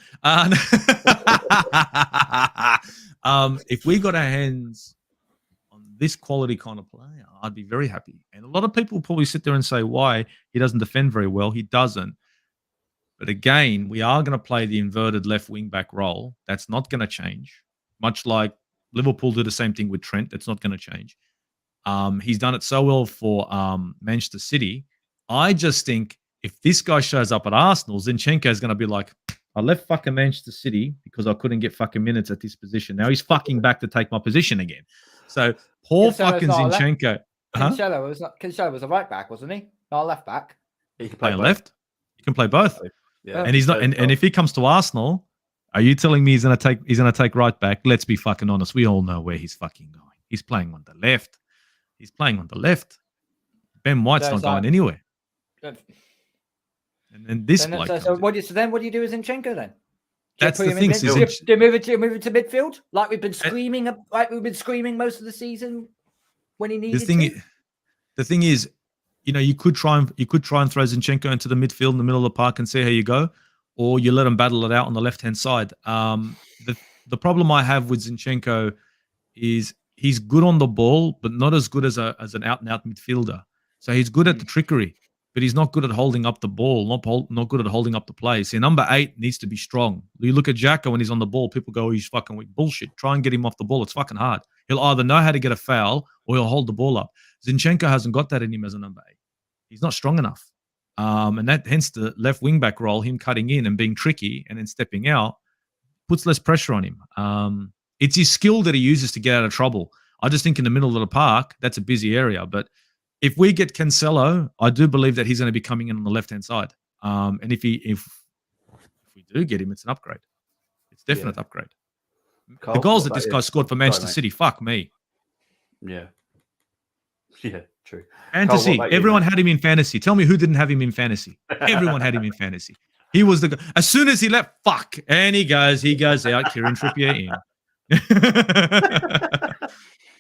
If we got our hands on this quality kind of player, I'd be very happy. And a lot of people probably sit there and say why he doesn't defend very well. He doesn't. But again, we are going to play the inverted left wing back role. That's not going to change. Much like Liverpool did the same thing with Trent. That's not going to change. He's done it so well for Manchester City. I just think if this guy shows up at Arsenal, Zinchenko is going to be like, I left fucking Manchester City because I couldn't get fucking minutes at this position. Now he's fucking back to take my position again. So poor fucking Zinchenko.
Cancelo was a right back, wasn't he? Not a left back.
He can play
left. He can play both.
Yeah.
And he's not. And if he comes to Arsenal, are you telling me he's going to take right back? Let's be fucking honest. We all know where he's fucking going. He's playing on the left. Ben White's not going anywhere. And then this bloke.
So what do you do with Zinchenko then?
That's the thing.
Do you move it to midfield, like we've been screaming most of the season when he needed to?
The thing is, you could try and throw Zinchenko into the midfield in the middle of the park and see how you go, or you let him battle it out on the left hand side. The problem I have with Zinchenko is he's good on the ball, but not as good as an out and out midfielder. So he's good at the trickery, but he's not good at holding up the ball, not good at holding up the play. See, number 8 needs to be strong. You look at Xhaka when he's on the ball, people go, he's fucking weak. Bullshit. Try and get him off the ball. It's fucking hard. He'll either know how to get a foul or he'll hold the ball up. Zinchenko hasn't got that in him as a number 8. He's not strong enough. And that hence the left wing back role, him cutting in and being tricky and then stepping out, puts less pressure on him. It's his skill that he uses to get out of trouble. I just think in the middle of the park, that's a busy area. But if we get Cancelo, I do believe that he's going to be coming in on the left-hand side. And if we do get him, it's an upgrade. It's definite upgrade.
Carl,
the goals that this guy scored for Manchester City, fuck me.
Yeah. Yeah, true.
Fantasy. Carl, everyone had him in fantasy. Tell me who didn't have him in fantasy. Everyone had him in fantasy. He was the guy. As soon as he left, fuck. And he goes out, Kieran Trippier in.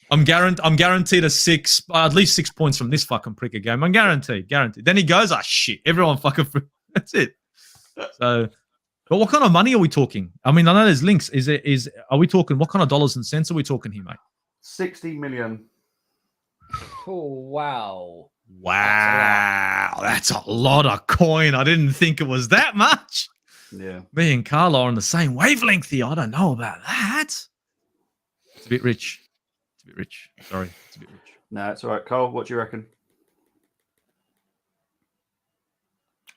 I'm guaranteed at least 6 points from this fucking pricker game. I'm guaranteed. Then he goes, shit, everyone fucking, that's it. So, but what kind of money are we talking? I mean, I know there's links. Are we talking, what kind of dollars and cents are we talking here, mate?
60 million.
Oh, wow.
Wow. That's a lot of coin. I didn't think it was that much.
Yeah.
Me and Carlo are on the same wavelength here. I don't know about that. It's a bit rich. Sorry, it's a bit rich.
No, it's all right. Cole, what do you reckon?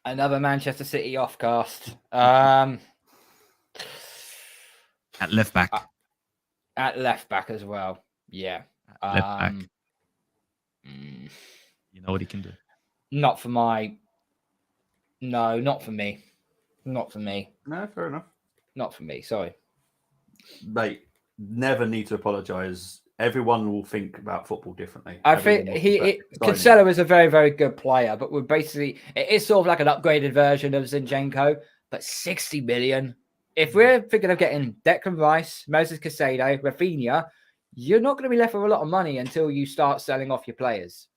Another Manchester City offcast. At
left back.
At left back as well. Yeah.
Left back. You know what he can do.
Not for me. No,
fair enough.
Not for me. Sorry.
Mate, never need to apologise. Everyone will think about football differently.
I think Cancelo is a very, very good player, but it is sort of like an upgraded version of Zinchenko, but 60 million. If we're thinking of getting Declan Rice, Moses Caicedo, Rafinha, you're not going to be left with a lot of money until you start selling off your players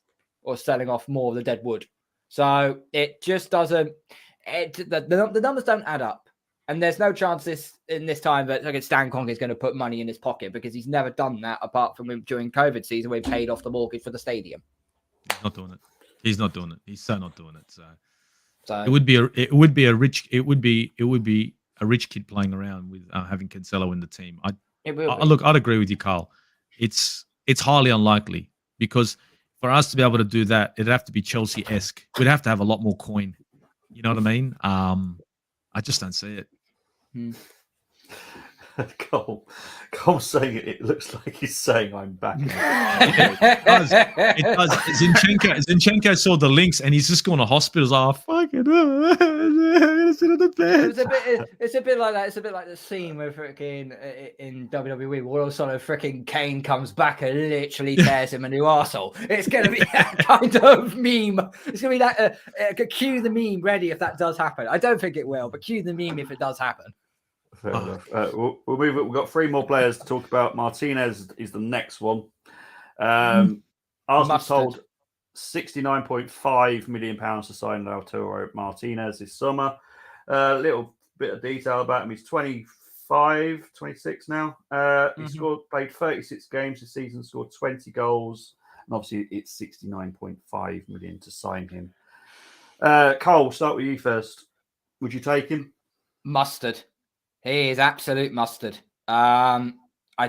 or selling off more of the dead wood. So it just doesn't, the numbers don't add up. And there's no chance in this time that Stan Kroenke is going to put money in his pocket, because he's never done that apart from during COVID season where he paid off the mortgage for the stadium.
He's not doing it. He's so not doing it.
So
it would be a rich kid playing around with having Cancelo in the team. Look, I'd agree with you, Carl. It's highly unlikely, because for us to be able to do that, it'd have to be Chelsea-esque. We'd have to have a lot more coin. You know what I mean? I just don't see it.
Cole saying it looks like he's saying I'm back.
It does. Zinchenko saw the links and he's just going to hospitals. Oh, fuck it. I'm gonna sit on the bed.
It's a bit like that. It's a bit like the scene where freaking in WWE, where all of a sudden freaking Kane comes back and literally tears him a new arsehole. It's going to be that kind of meme. It's going to be that. Cue the meme ready if that does happen. I don't think it will, but cue the meme if it does happen.
Fair enough. We'll move it. We've got 3 more players to talk about. Martinez is the next one. Arsenal sold £69.5 million to sign Lautaro Martinez this summer. A little bit of detail about him. He's 25, 26 now. He played 36 games this season, scored 20 goals. And obviously, it's £69.5 million to sign him. Cole, start with you first. Would you take him?
Mustard. He is absolute mustard. I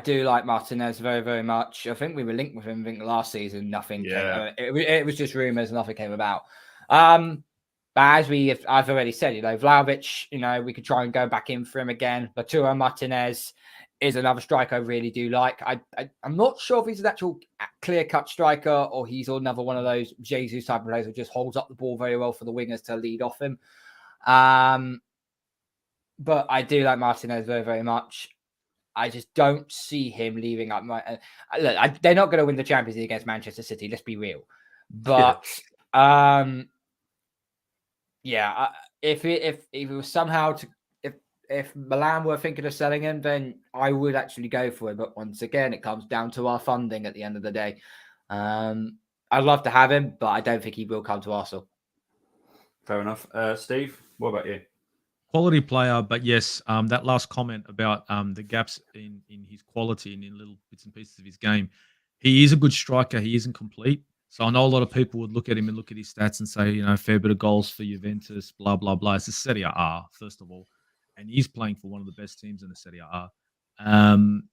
do like Martinez very, very much. I think we were linked with him. I think last season, nothing came. It was just rumours, nothing came about. But as I've already said, Vlahovic, we could try and go back in for him again. Lautaro Martinez is another striker I really do like. I'm not sure if he's an actual clear-cut striker or he's another one of those Jesus type of players who just holds up the ball very well for the wingers to lead off him. But I do like Martinez very, very much. I just don't see him leaving up. They're not going to win the Champions League against Manchester City. Let's be real. But if it was somehow if Milan were thinking of selling him, then I would actually go for it. But once again, it comes down to our funding at the end of the day. I'd love to have him, but I don't think he will come to Arsenal.
Fair enough. Steve, what about you?
Quality player, but yes, that last comment about the gaps in his quality and in little bits and pieces of his game. He is a good striker. He isn't complete. So I know a lot of people would look at him and look at his stats and say, fair bit of goals for Juventus, blah, blah, blah. It's a Serie A, first of all. And he's playing for one of the best teams in the Serie A.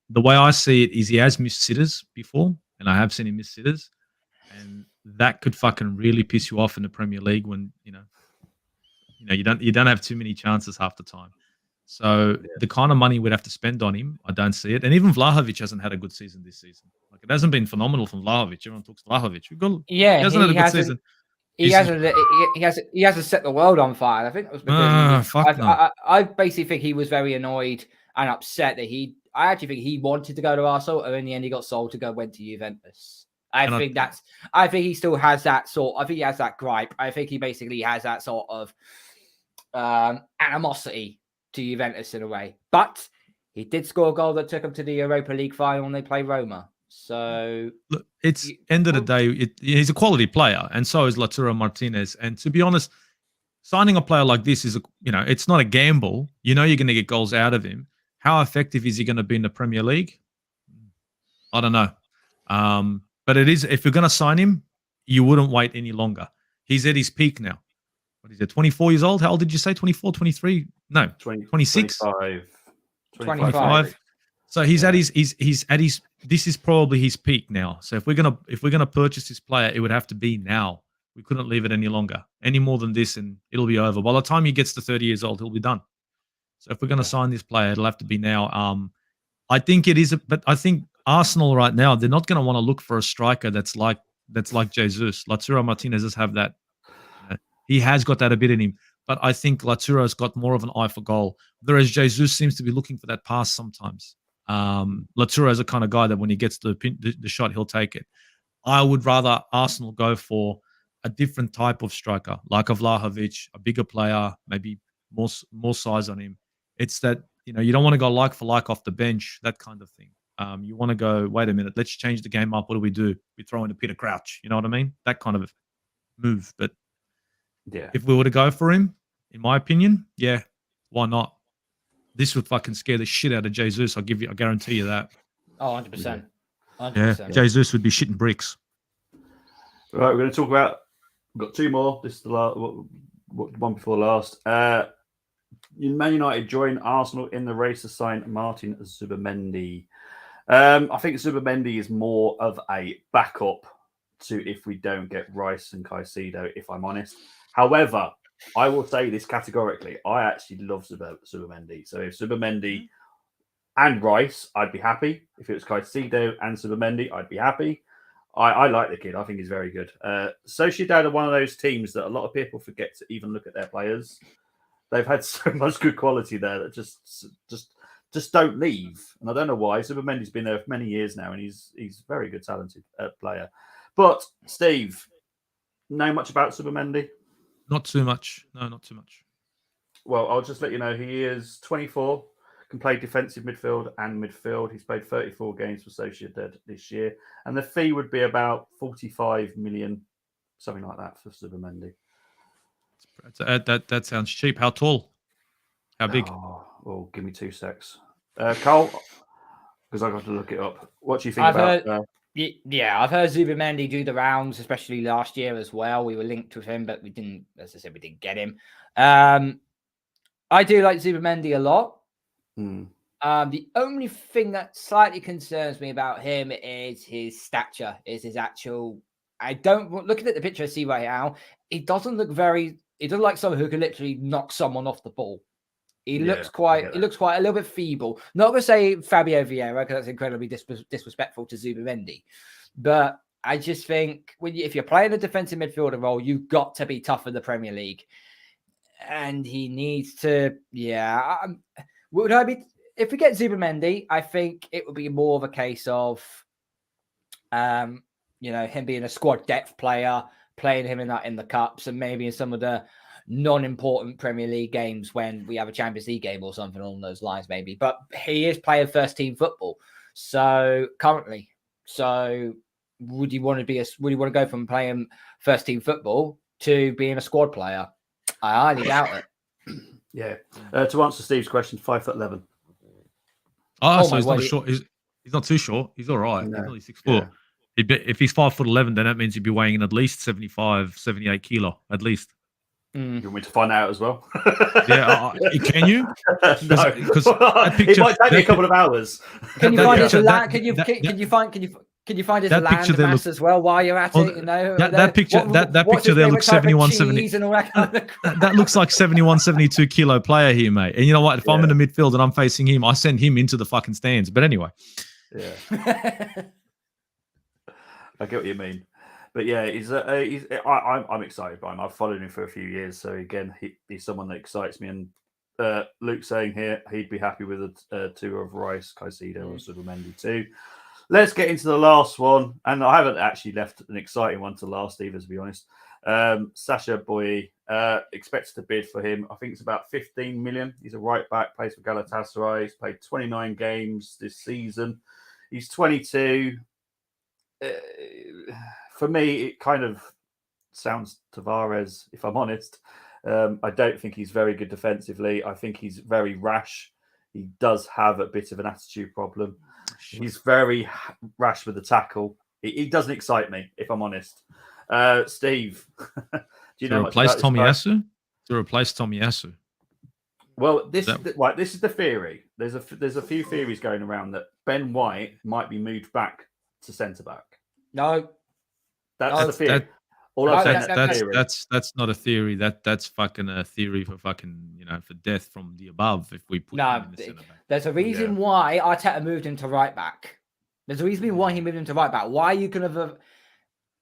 The way I see it is he has missed sitters before, and I have seen him miss sitters. And that could fucking really piss you off in the Premier League when, you don't have too many chances half the time. So the kind of money we'd have to spend on him, I don't see it. And even Vlahovic hasn't had a good season this season. Like, it hasn't been phenomenal from Vlahovic. Everyone talks Vlahovic. He hasn't had a good season.
He hasn't set the world on fire. I think it was because I basically think he was very annoyed and upset that I actually think he wanted to go to Arsenal, and in the end he got sold went to Juventus. I think he still has that I think he has that gripe. I think he basically has that sort of animosity to Juventus in a way. But he did score a goal that took him to the Europa League final when they play Roma. So
look, it's end of the day, he's a quality player, and so is Lautaro Martinez. And to be honest, signing a player like this is it's not a gamble. You're going to get goals out of him. How effective is he going to be in the Premier League? I don't know. But it is, if you're going to sign him, you wouldn't wait any longer. He's at his peak now. What is it, 24 years old? How old did you say? 24, 23? No, 26? 25. So he's at his this is probably his peak now. So if we're gonna purchase this player, it would have to be now. We couldn't leave it any longer, any more than this, and it'll be over. By the time he gets to 30 years old, he'll be done. So if we're gonna sign this player, it'll have to be now. I think it is, but I think Arsenal right now, they're not going to want to look for a striker that's like Jesus. Lautaro Martinez does have that. He has got that a bit in him, but I think Laturo's got more of an eye for goal, whereas Jesus seems to be looking for that pass sometimes. Lautaro is the kind of guy that when he gets the shot, he'll take it. I would rather Arsenal go for a different type of striker, like a Vlahovic, a bigger player, maybe more size on him. It's that, you don't want to go like for like off the bench, that kind of thing. You want to go, wait a minute, let's change the game up. What do? We throw in a Peter Crouch. You know what I mean? That kind of move. But if we were to go for him, in my opinion, why not? This would fucking scare the shit out of Jesus. I guarantee you that.
Oh, 100%. 100%.
Yeah, Jesus would be shitting bricks.
All right, we're going to talk about, we've got 2 more. This is the last, one before last. Man United join Arsenal in the race to sign Martin Zubimendi. I think Zubimendi is more of a backup to if we don't get Rice and Caicedo, if I'm honest. However, I will say this categorically. I actually love Zubimendi. So if Zubimendi and Rice, I'd be happy. If it was Caicedo and Zubimendi, I'd be happy. I like the kid. I think he's very good. Sociedad are one of those teams that a lot of people forget to even look at their players. They've had so much good quality there that just don't leave. And I don't know why. Zubimendi's been there for many years now, and he's a very good, talented player. But Steve, know much about Zubimendi?
Not too much. No, not too much.
Well, I'll just let you know he is 24, can play defensive midfield and midfield. He's played 34 games for Sociedad this year, and the fee would be about 45 million, something like that, for Zubimendi.
That sounds cheap. How tall? How big?
Oh, well, give me 2 secs. Cole, because I've got to look it up. What do you think about...
Yeah, I've heard Zubimendi do the rounds, especially last year as well. We were linked with him, but we didn't, as I said, we didn't get him. I do like Zubimendi a lot. The only thing that slightly concerns me about him is his stature, is his actual... I don't... Looking at the picture I see right now, he doesn't look like someone who can literally knock someone off the ball. He looks quite a little bit feeble. Not going to say Fabio Vieira, because that's incredibly disrespectful to Zubimendi. But I just think if you're playing a defensive midfielder role, you've got to be tough in the Premier League. And he needs to, would I be, if we get Zubimendi, I think it would be more of a case of, him being a squad depth player, playing him in the cups, and maybe in some of the non-important Premier League games when we have a Champions League game or something along those lines, maybe. But he is playing first team football, currently. So would you want to go from playing first team football to being a squad player? I highly doubt it.
Yeah. To answer Steve's question, 5'11".
So he's not short. He's not too short. He's all right.
No.
He's only 6 foot. Yeah. If he's 5'11", then that means he'd be weighing in at least 75, 78 kilo, at least.
You want me to find out as well?
Yeah, can you?
No, because it might take me a couple of hours.
Can you find his land? Can you find his land mass as well while you're at it?
That picture there looks 71, 70. That looks like 71, 72 kilo player here, mate. And you know what? If I'm in the midfield and I'm facing him, I send him into the fucking stands. But anyway,
I get what you mean. But yeah, I'm excited by him. I've followed him for a few years, so again, he's someone that excites me. And Luke saying here he'd be happy with a tour of Rice, Caicedo, or Zubimendi too. Let's get into the last one, and I haven't actually left an exciting one to last either, to be honest. Sacha Boey expects to bid for him. I think it's about 15 million. He's a right back, plays for Galatasaray. He's played 29 games this season. He's 22. For me, it kind of sounds Tavares, if I'm honest. I don't think he's very good defensively. I think he's very rash. He does have a bit of an attitude problem. He's very rash with the tackle. He doesn't excite me, if I'm honest. Steve, do you know much about
Tomiyasu? To replace Tomiyasu?
Well, this is the theory. There's a few theories going around that Ben White might be moved back to centre back.
No.
That's the theory.
That's not a theory. That's fucking a theory for fucking for death from the above. If we put him in the centre back,
there's a reason why Arteta moved him to right back. There's a reason why he moved him to right back. Why you can have,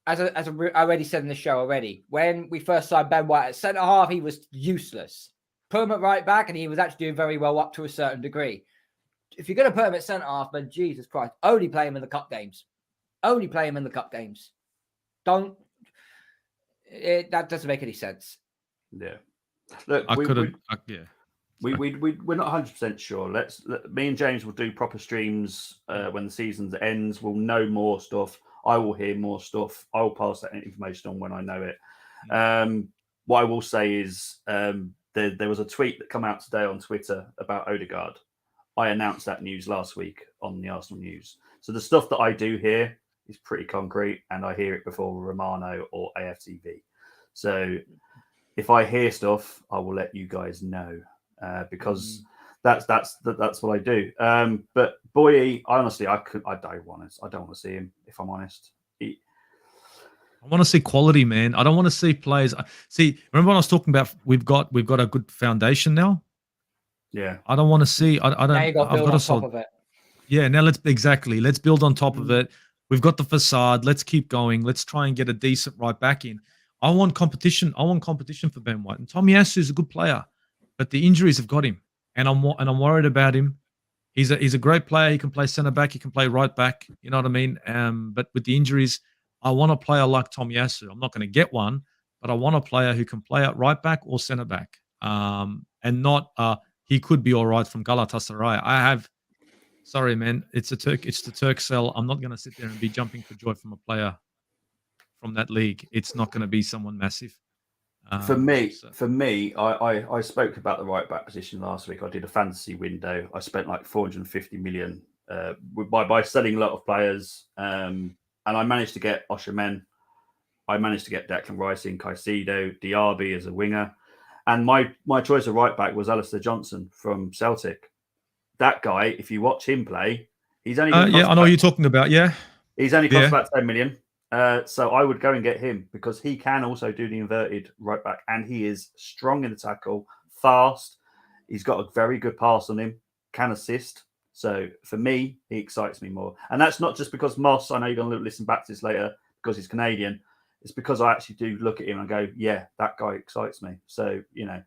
as I already said in the show already, when we first signed Ben White at centre half, he was useless. Put him at right back, and he was actually doing very well up to a certain degree. If you're going to put him at centre half, then Jesus Christ, only play him in the cup games. Only play him in the cup games. That doesn't make any sense.
Yeah. Look, we're not 100% sure. Me and James will do proper streams when the season ends. We'll know more stuff. I will hear more stuff. I'll pass that information on when I know it. What I will say is there was a tweet that came out today on Twitter about Odegaard. I announced that news last week on the Arsenal News. So the stuff that I do here is pretty concrete, and I hear it before Romano or AFTV. So if I hear stuff, I will let you guys know because that's what I do. But Boye, honestly, I don't want to see him, if I'm honest.
I want to see quality, man. I don't want to see players. See, remember when I was talking about we've got a good foundation now.
Yeah.
I don't want to see. I don't.
Now you got to
I've
build
got
on
to
top
solve.
of it.
Yeah, now let's build on top of it. We've got the facade. Let's keep going. Let's try and get a decent right back in. I want competition. I want competition for Ben White. And Tomiyasu is a good player, but the injuries have got him, and I'm worried about him. He's a great player. He can play centre back. He can play right back. You know what I mean? But with the injuries, I want a player like Tomiyasu. I'm not going to get one, but I want a player who can play at right back or centre back. And not he could be all right from Galatasaray. Sorry, man. It's the Turkcell. I'm not going to sit there and be jumping for joy from a player from that league. It's not going to be someone massive.
For me, I spoke about the right back position last week. I did a fantasy window. I spent like 450 million by selling a lot of players, and I managed to get Osherman. I managed to get Declan Rice in, Caicedo, Diaby as a winger, and my choice of right back was Alistair Johnson from Celtic. That guy, if you watch him play, he's only
I know what you're talking about. Yeah,
he's only cost about 10 million. So I would go and get him because he can also do the inverted right back, and he is strong in the tackle, fast. He's got a very good pass on him, can assist. So for me, he excites me more. And that's not just because Moss, I know you're going to listen back to this later because he's Canadian. It's because I actually do look at him and go, yeah, that guy excites me. So, you know,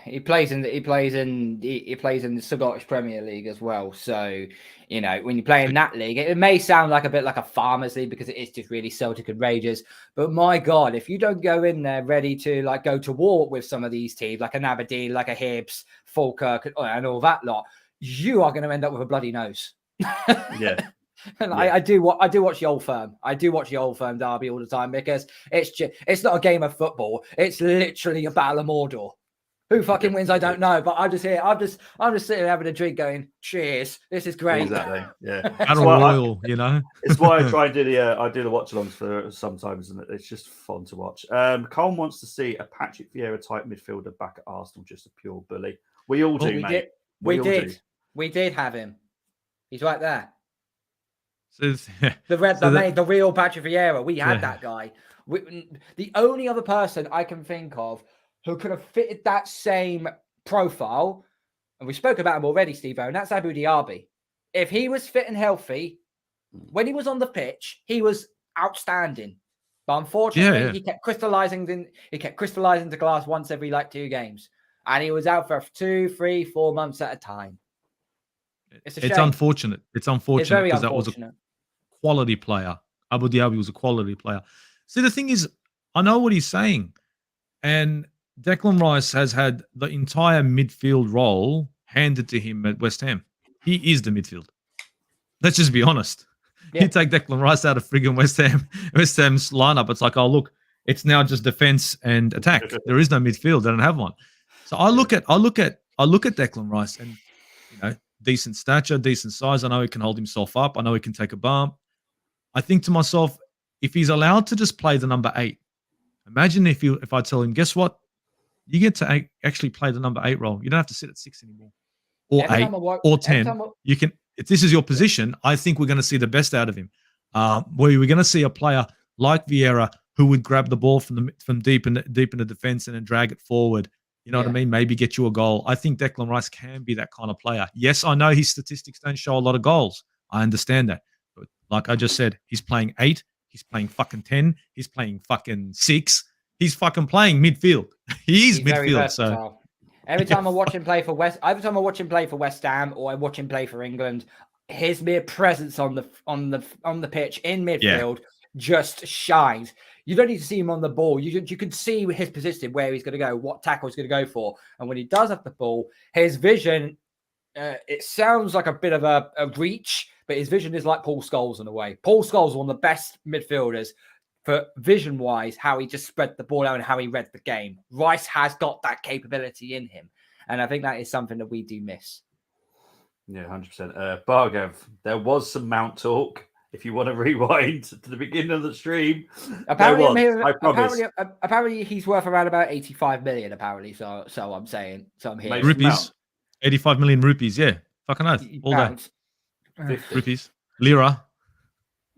he plays in the Scottish Premier League as well. So, you know, when you play in that league, it may sound like a bit like a farmers league because it is just really Celtic and Rangers. But my God, if you don't go in there ready to like go to war with some of these teams, like an Aberdeen, like a Hibs, Falkirk, and all that lot, you are going to end up with a bloody nose.
Yeah.
And yeah. I do watch the Old Firm. I do watch the Old Firm derby all the time because it's not a game of football. It's literally a battle of Mordor. Who fucking wins? I don't know. But I'm just sitting here having a drink, going, "Cheers! This is great."
Exactly. Yeah.
Battle Royal, you know.
It's why I try and do the watch-alongs for sometimes, and it's just fun to watch. Colm wants to see a Patrick Vieira type midfielder back at Arsenal, just a pure bully. We all do, mate.
We did have him. He's right there. The real Patrick Vieira. We had that guy. The only other person I can think of who could have fitted that same profile, and we spoke about him already, Steve-O, and that's Abu Diaby. If he was fit and healthy, when he was on the pitch, he was outstanding. But unfortunately, he kept crystallizing to glass once every 2 games, and he was out for 2, 3, 4 months at a time. It's
unfortunate. It's unfortunate because that was a quality player. Abu Diaby was a quality player. See, the thing is, I know what he's saying. And Declan Rice has had the entire midfield role handed to him at West Ham. He is the midfield. Let's just be honest. Yeah. You take Declan Rice out of friggin' West Ham's lineup, it's like, oh, look, it's now just defense and attack. There is no midfield. They don't have one. So I look at Declan Rice and, you know, decent stature, decent size. I know he can hold himself up. I know he can take a bump. I think to myself, if he's allowed to just play the number 8, imagine if I tell him, guess what? You get to actually play the number 8 role. You don't have to sit at 6 anymore, or 8, or 10. You can. If this is your position, I think we're going to see the best out of him. Where we're going to see a player like Vieira who would grab the ball from deep in the defense and then drag it forward. You know what I mean? Maybe get you a goal. I think Declan Rice can be that kind of player. Yes, I know his statistics don't show a lot of goals. I understand that. But like I just said, he's playing 8. He's playing fucking 10. He's playing fucking 6. He's fucking playing midfield. He's midfield. So
every time I watch him play for West Ham or I watch him play for England, his mere presence on the pitch in midfield just shines. You don't need to see him on the ball. You can see his position, where he's going to go, what tackle he's going to go for. And when he does have the ball, his vision, it sounds like a bit of a reach, but his vision is like Paul Scholes in a way. Paul Scholes was one of the best midfielders for vision-wise, how he just spread the ball out and how he read the game. Rice has got that capability in him. And I think that is something that we do miss.
Yeah, 100%. Bargav, there was some Mount talk. If you want to rewind to the beginning of the stream,
apparently he's worth around about 85 million, apparently. So I'm saying. So I'm here.
Rupees. 85 million rupees, yeah. Fucking oath. All that. Rupees. Lira.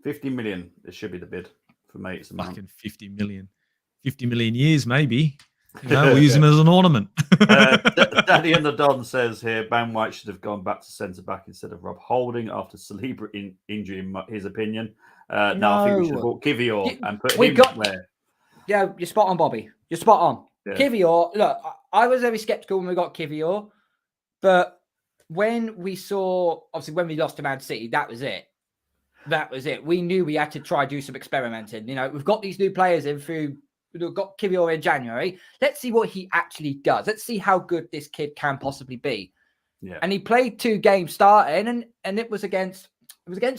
50 million. It should be the bid for mates.
Fucking 50 million. 50 million years, maybe. You know, we'll use him as an ornament.
Daddy and the Don says here, Ben White should have gone back to centre back instead of Rob Holding after Saliba injury, in his opinion. No, I think we should have bought Kivior and put him there.
Yeah, you're spot on, Bobby. You're spot on.
Yeah.
Kivior, look, I was very sceptical when we got Kivior, but when we saw, obviously, when we lost to Man City, that was it. That was it. We knew we had to try do some experimenting. You know, we've got these new players in through. We've got Kivior in January. Let's see what he actually does. Let's see how good this kid can possibly be.
Yeah.
And he played 2 games starting, and it was against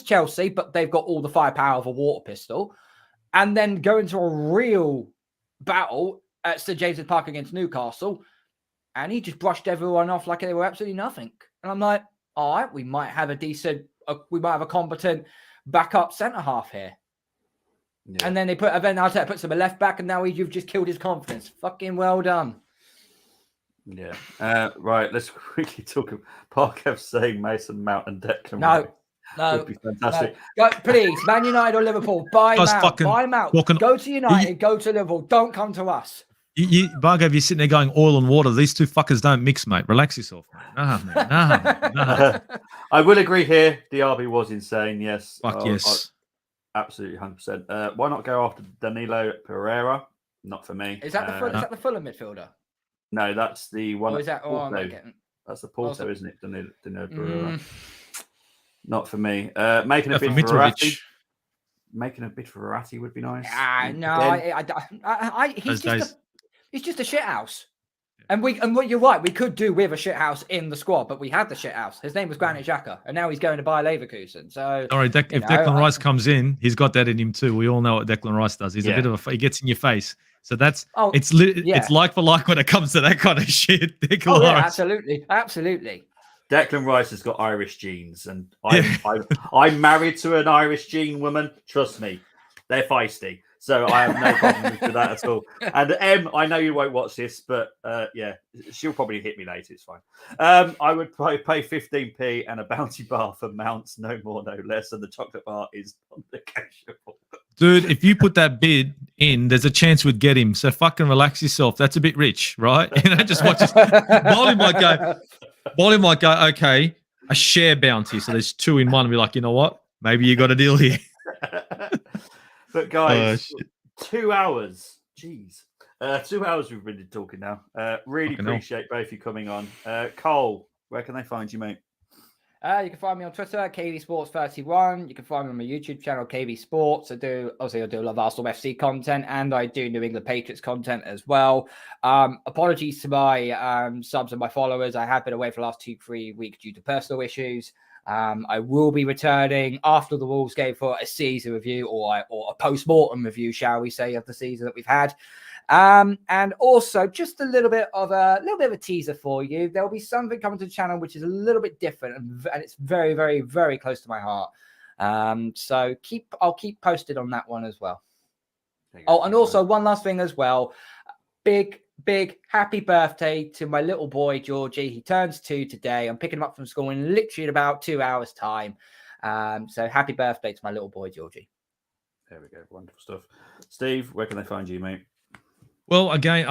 Chelsea, but they've got all the firepower of a water pistol. And then go into a real battle at St James's Park against Newcastle, and he just brushed everyone off like they were absolutely nothing. And I'm like, all right, we might have a competent backup centre half here. Yeah. And then they put Arteta puts him a left back, and now you've just killed his confidence. Fucking well done.
Yeah. Right. Let's quickly talk about Parkev saying Mason Mount and Declan.
No.
Would be fantastic.
No. Go, please, Man United or Liverpool, buy Mount. Buy Mount. Go to United, go to Liverpool. Don't come to us.
Parkev, you're sitting there going oil and water. These two fuckers don't mix, mate. Relax yourself, mate. Nah.
I will agree here. Diaby was insane. Yes.
Yes.
Absolutely, 100%. Why not go after Danilo Pereira? Not for me.
Is that the Fulham midfielder?
No, that's the one.
Or is that? Oh,
that's the Porto, isn't it? Danilo Pereira. Not for me. Making a bid for Verratti. Making a bid for Verratti would be nice.
No, he's just a shit house. And what you're right, we could do with a shit house in the squad, but we had the shit house. His name was Granit Xhaka, and now he's going to buy Leverkusen. So,
all right, if Declan Rice comes in, he's got that in him too. We all know what Declan Rice does. He's a bit of he gets in your face. So it's like for like when it comes to that kind of shit. Declan Rice.
Absolutely.
Declan Rice has got Irish genes, and I'm married to an Irish gene woman. Trust me, they're feisty. So I have no problem with that at all. And Em, I know you won't watch this, but she'll probably hit me later. It's fine. I would pay 15p and a bounty bar for Mounts, no more, no less. And the chocolate bar is non-negotiable. Dude,
if you put that bid in, there's a chance we'd get him. So fucking relax yourself. That's a bit rich, right? Just watch this. Bolly might go, okay, a share bounty. So there's 2 in one. And be like, you know what? Maybe you got a deal here.
But guys, 2 hours. Jeez. 2 hours we've been talking now. Really appreciate both you coming on. Cole, where can they find you, mate?
You can find me on Twitter, KV Sports 31. You can find me on my YouTube channel, KV Sports. I do a lot of Arsenal FC content, and I do New England Patriots content as well. Apologies to my subs and my followers. I have been away for the last 2-3 weeks due to personal issues. I will be returning after the Wolves game for a season review or a post-mortem review, shall we say, of the season that we've had. And also just a little bit of a teaser for you. There'll be something coming to the channel which is a little bit different, and it's very, very, very close to my heart. So I'll keep posted on that one as well. Oh, and also one last thing as well. Big happy birthday to my little boy Georgie. He turns 2 today. I'm picking him up from school in literally about 2 hours time. So happy birthday to my little boy Georgie.
There we go. Wonderful stuff. Steve, where can they find you, mate?
Well, again,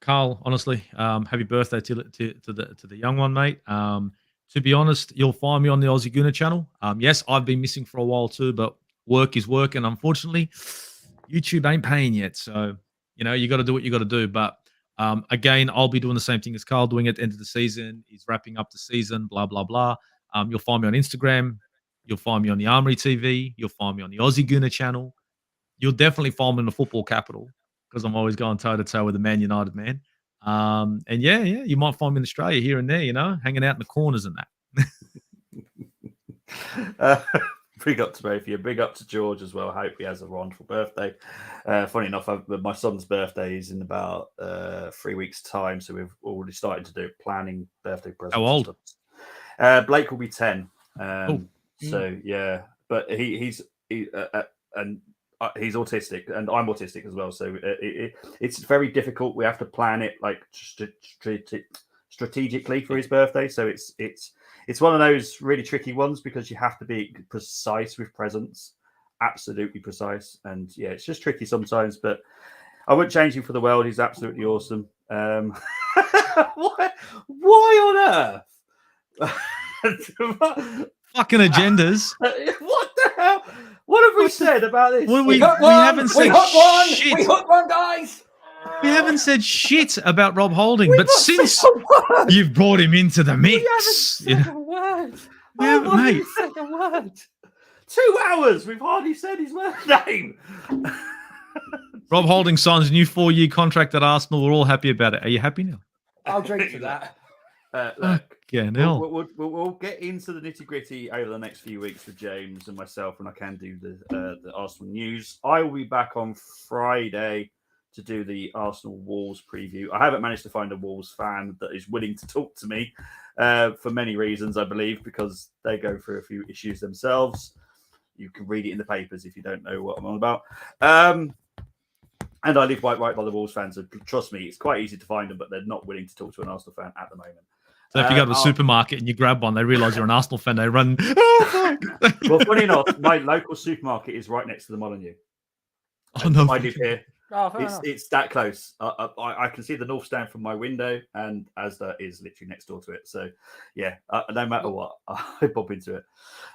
Carl, honestly, happy birthday to the young one, mate. To be honest, you'll find me on the Aussie Gooner channel. Yes, I've been missing for a while too, but work is work, and unfortunately, YouTube ain't paying yet. So, you got to do what you got to do. But again, I'll be doing the same thing as Carl doing at the end of the season. He's wrapping up the season, blah, blah, blah. You'll find me on Instagram. You'll find me on the Armoury TV. You'll find me on the Aussie Gooner channel. You'll definitely find me in the football capital, because I'm always going toe-to-toe with the Man United man. And you might find me in Australia here and there, hanging out in the corners and
that. Big up to both of you. Big up to George as well. I hope he has a wonderful birthday. Funny enough, my son's birthday is in about 3 weeks' time, so we've already started to do planning birthday presents.
How old?
Blake will be 10. So, yeah. But he's autistic, and I'm autistic as well. So it's very difficult. We have to plan it like strategically for his birthday. So it's one of those really tricky ones, because you have to be precise with presents, absolutely precise. And yeah, it's just tricky sometimes. But I wouldn't change him for the world. He's absolutely awesome. Why on earth?
Fucking agendas.
What the hell? What have we said about this?
We haven't said shit.
We hooked one, guys.
We haven't said shit about Rob Holding, but since you've brought him into the mix,
We haven't said a word.
mate.
Said a word.
2 hours. We've hardly said his name.
Rob Holding signs a new 4-year contract at Arsenal. We're all happy about it. Are you happy now?
I'll drink to that.
Look,
Yeah, no.
we'll get into the nitty gritty over the next few weeks with James and myself, and I can do the Arsenal news. I will be back on Friday to do the Arsenal Wolves preview. I haven't managed to find a Wolves fan that is willing to talk to me for many reasons, I believe, because they go through a few issues themselves. You can read it in the papers if you don't know what I'm on about. And I live right by the Wolves fans, so trust me, it's quite easy to find them, but they're not willing to talk to an Arsenal fan at the moment.
So if you go to the supermarket and you grab one, they realise you're an Arsenal fan, they run. Oh, fuck.
Well, funny enough, my local supermarket is right next to the Molyneux.
Oh, no.
I live here.
Oh,
It's that close. I can see the North Stand from my window, and Asda is literally next door to it. So, yeah, no matter what, I bump into it.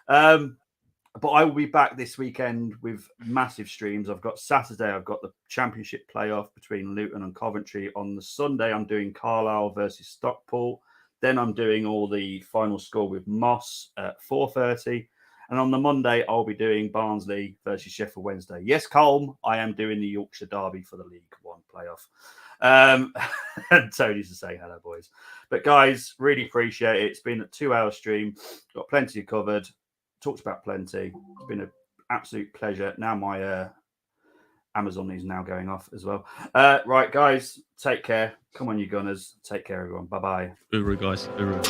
But I will be back this weekend with massive streams. I've got Saturday, I've got the Championship playoff between Luton and Coventry. On the Sunday, I'm doing Carlisle versus Stockport. Then I'm doing all the final score with Moss at 4:30. And on the Monday, I'll be doing Barnsley versus Sheffield Wednesday. Yes, Colm, I am doing the Yorkshire Derby for the League One playoff. And Tony's to say hello, boys. But guys, really appreciate it. It's been a 2-hour stream. Got plenty covered. Talked about plenty. It's been an absolute pleasure. Now my Amazon is now going off as well. Right, guys, take care. Come on, you Gunners. Take care, everyone. Bye-bye.
Uru, guys. Uru.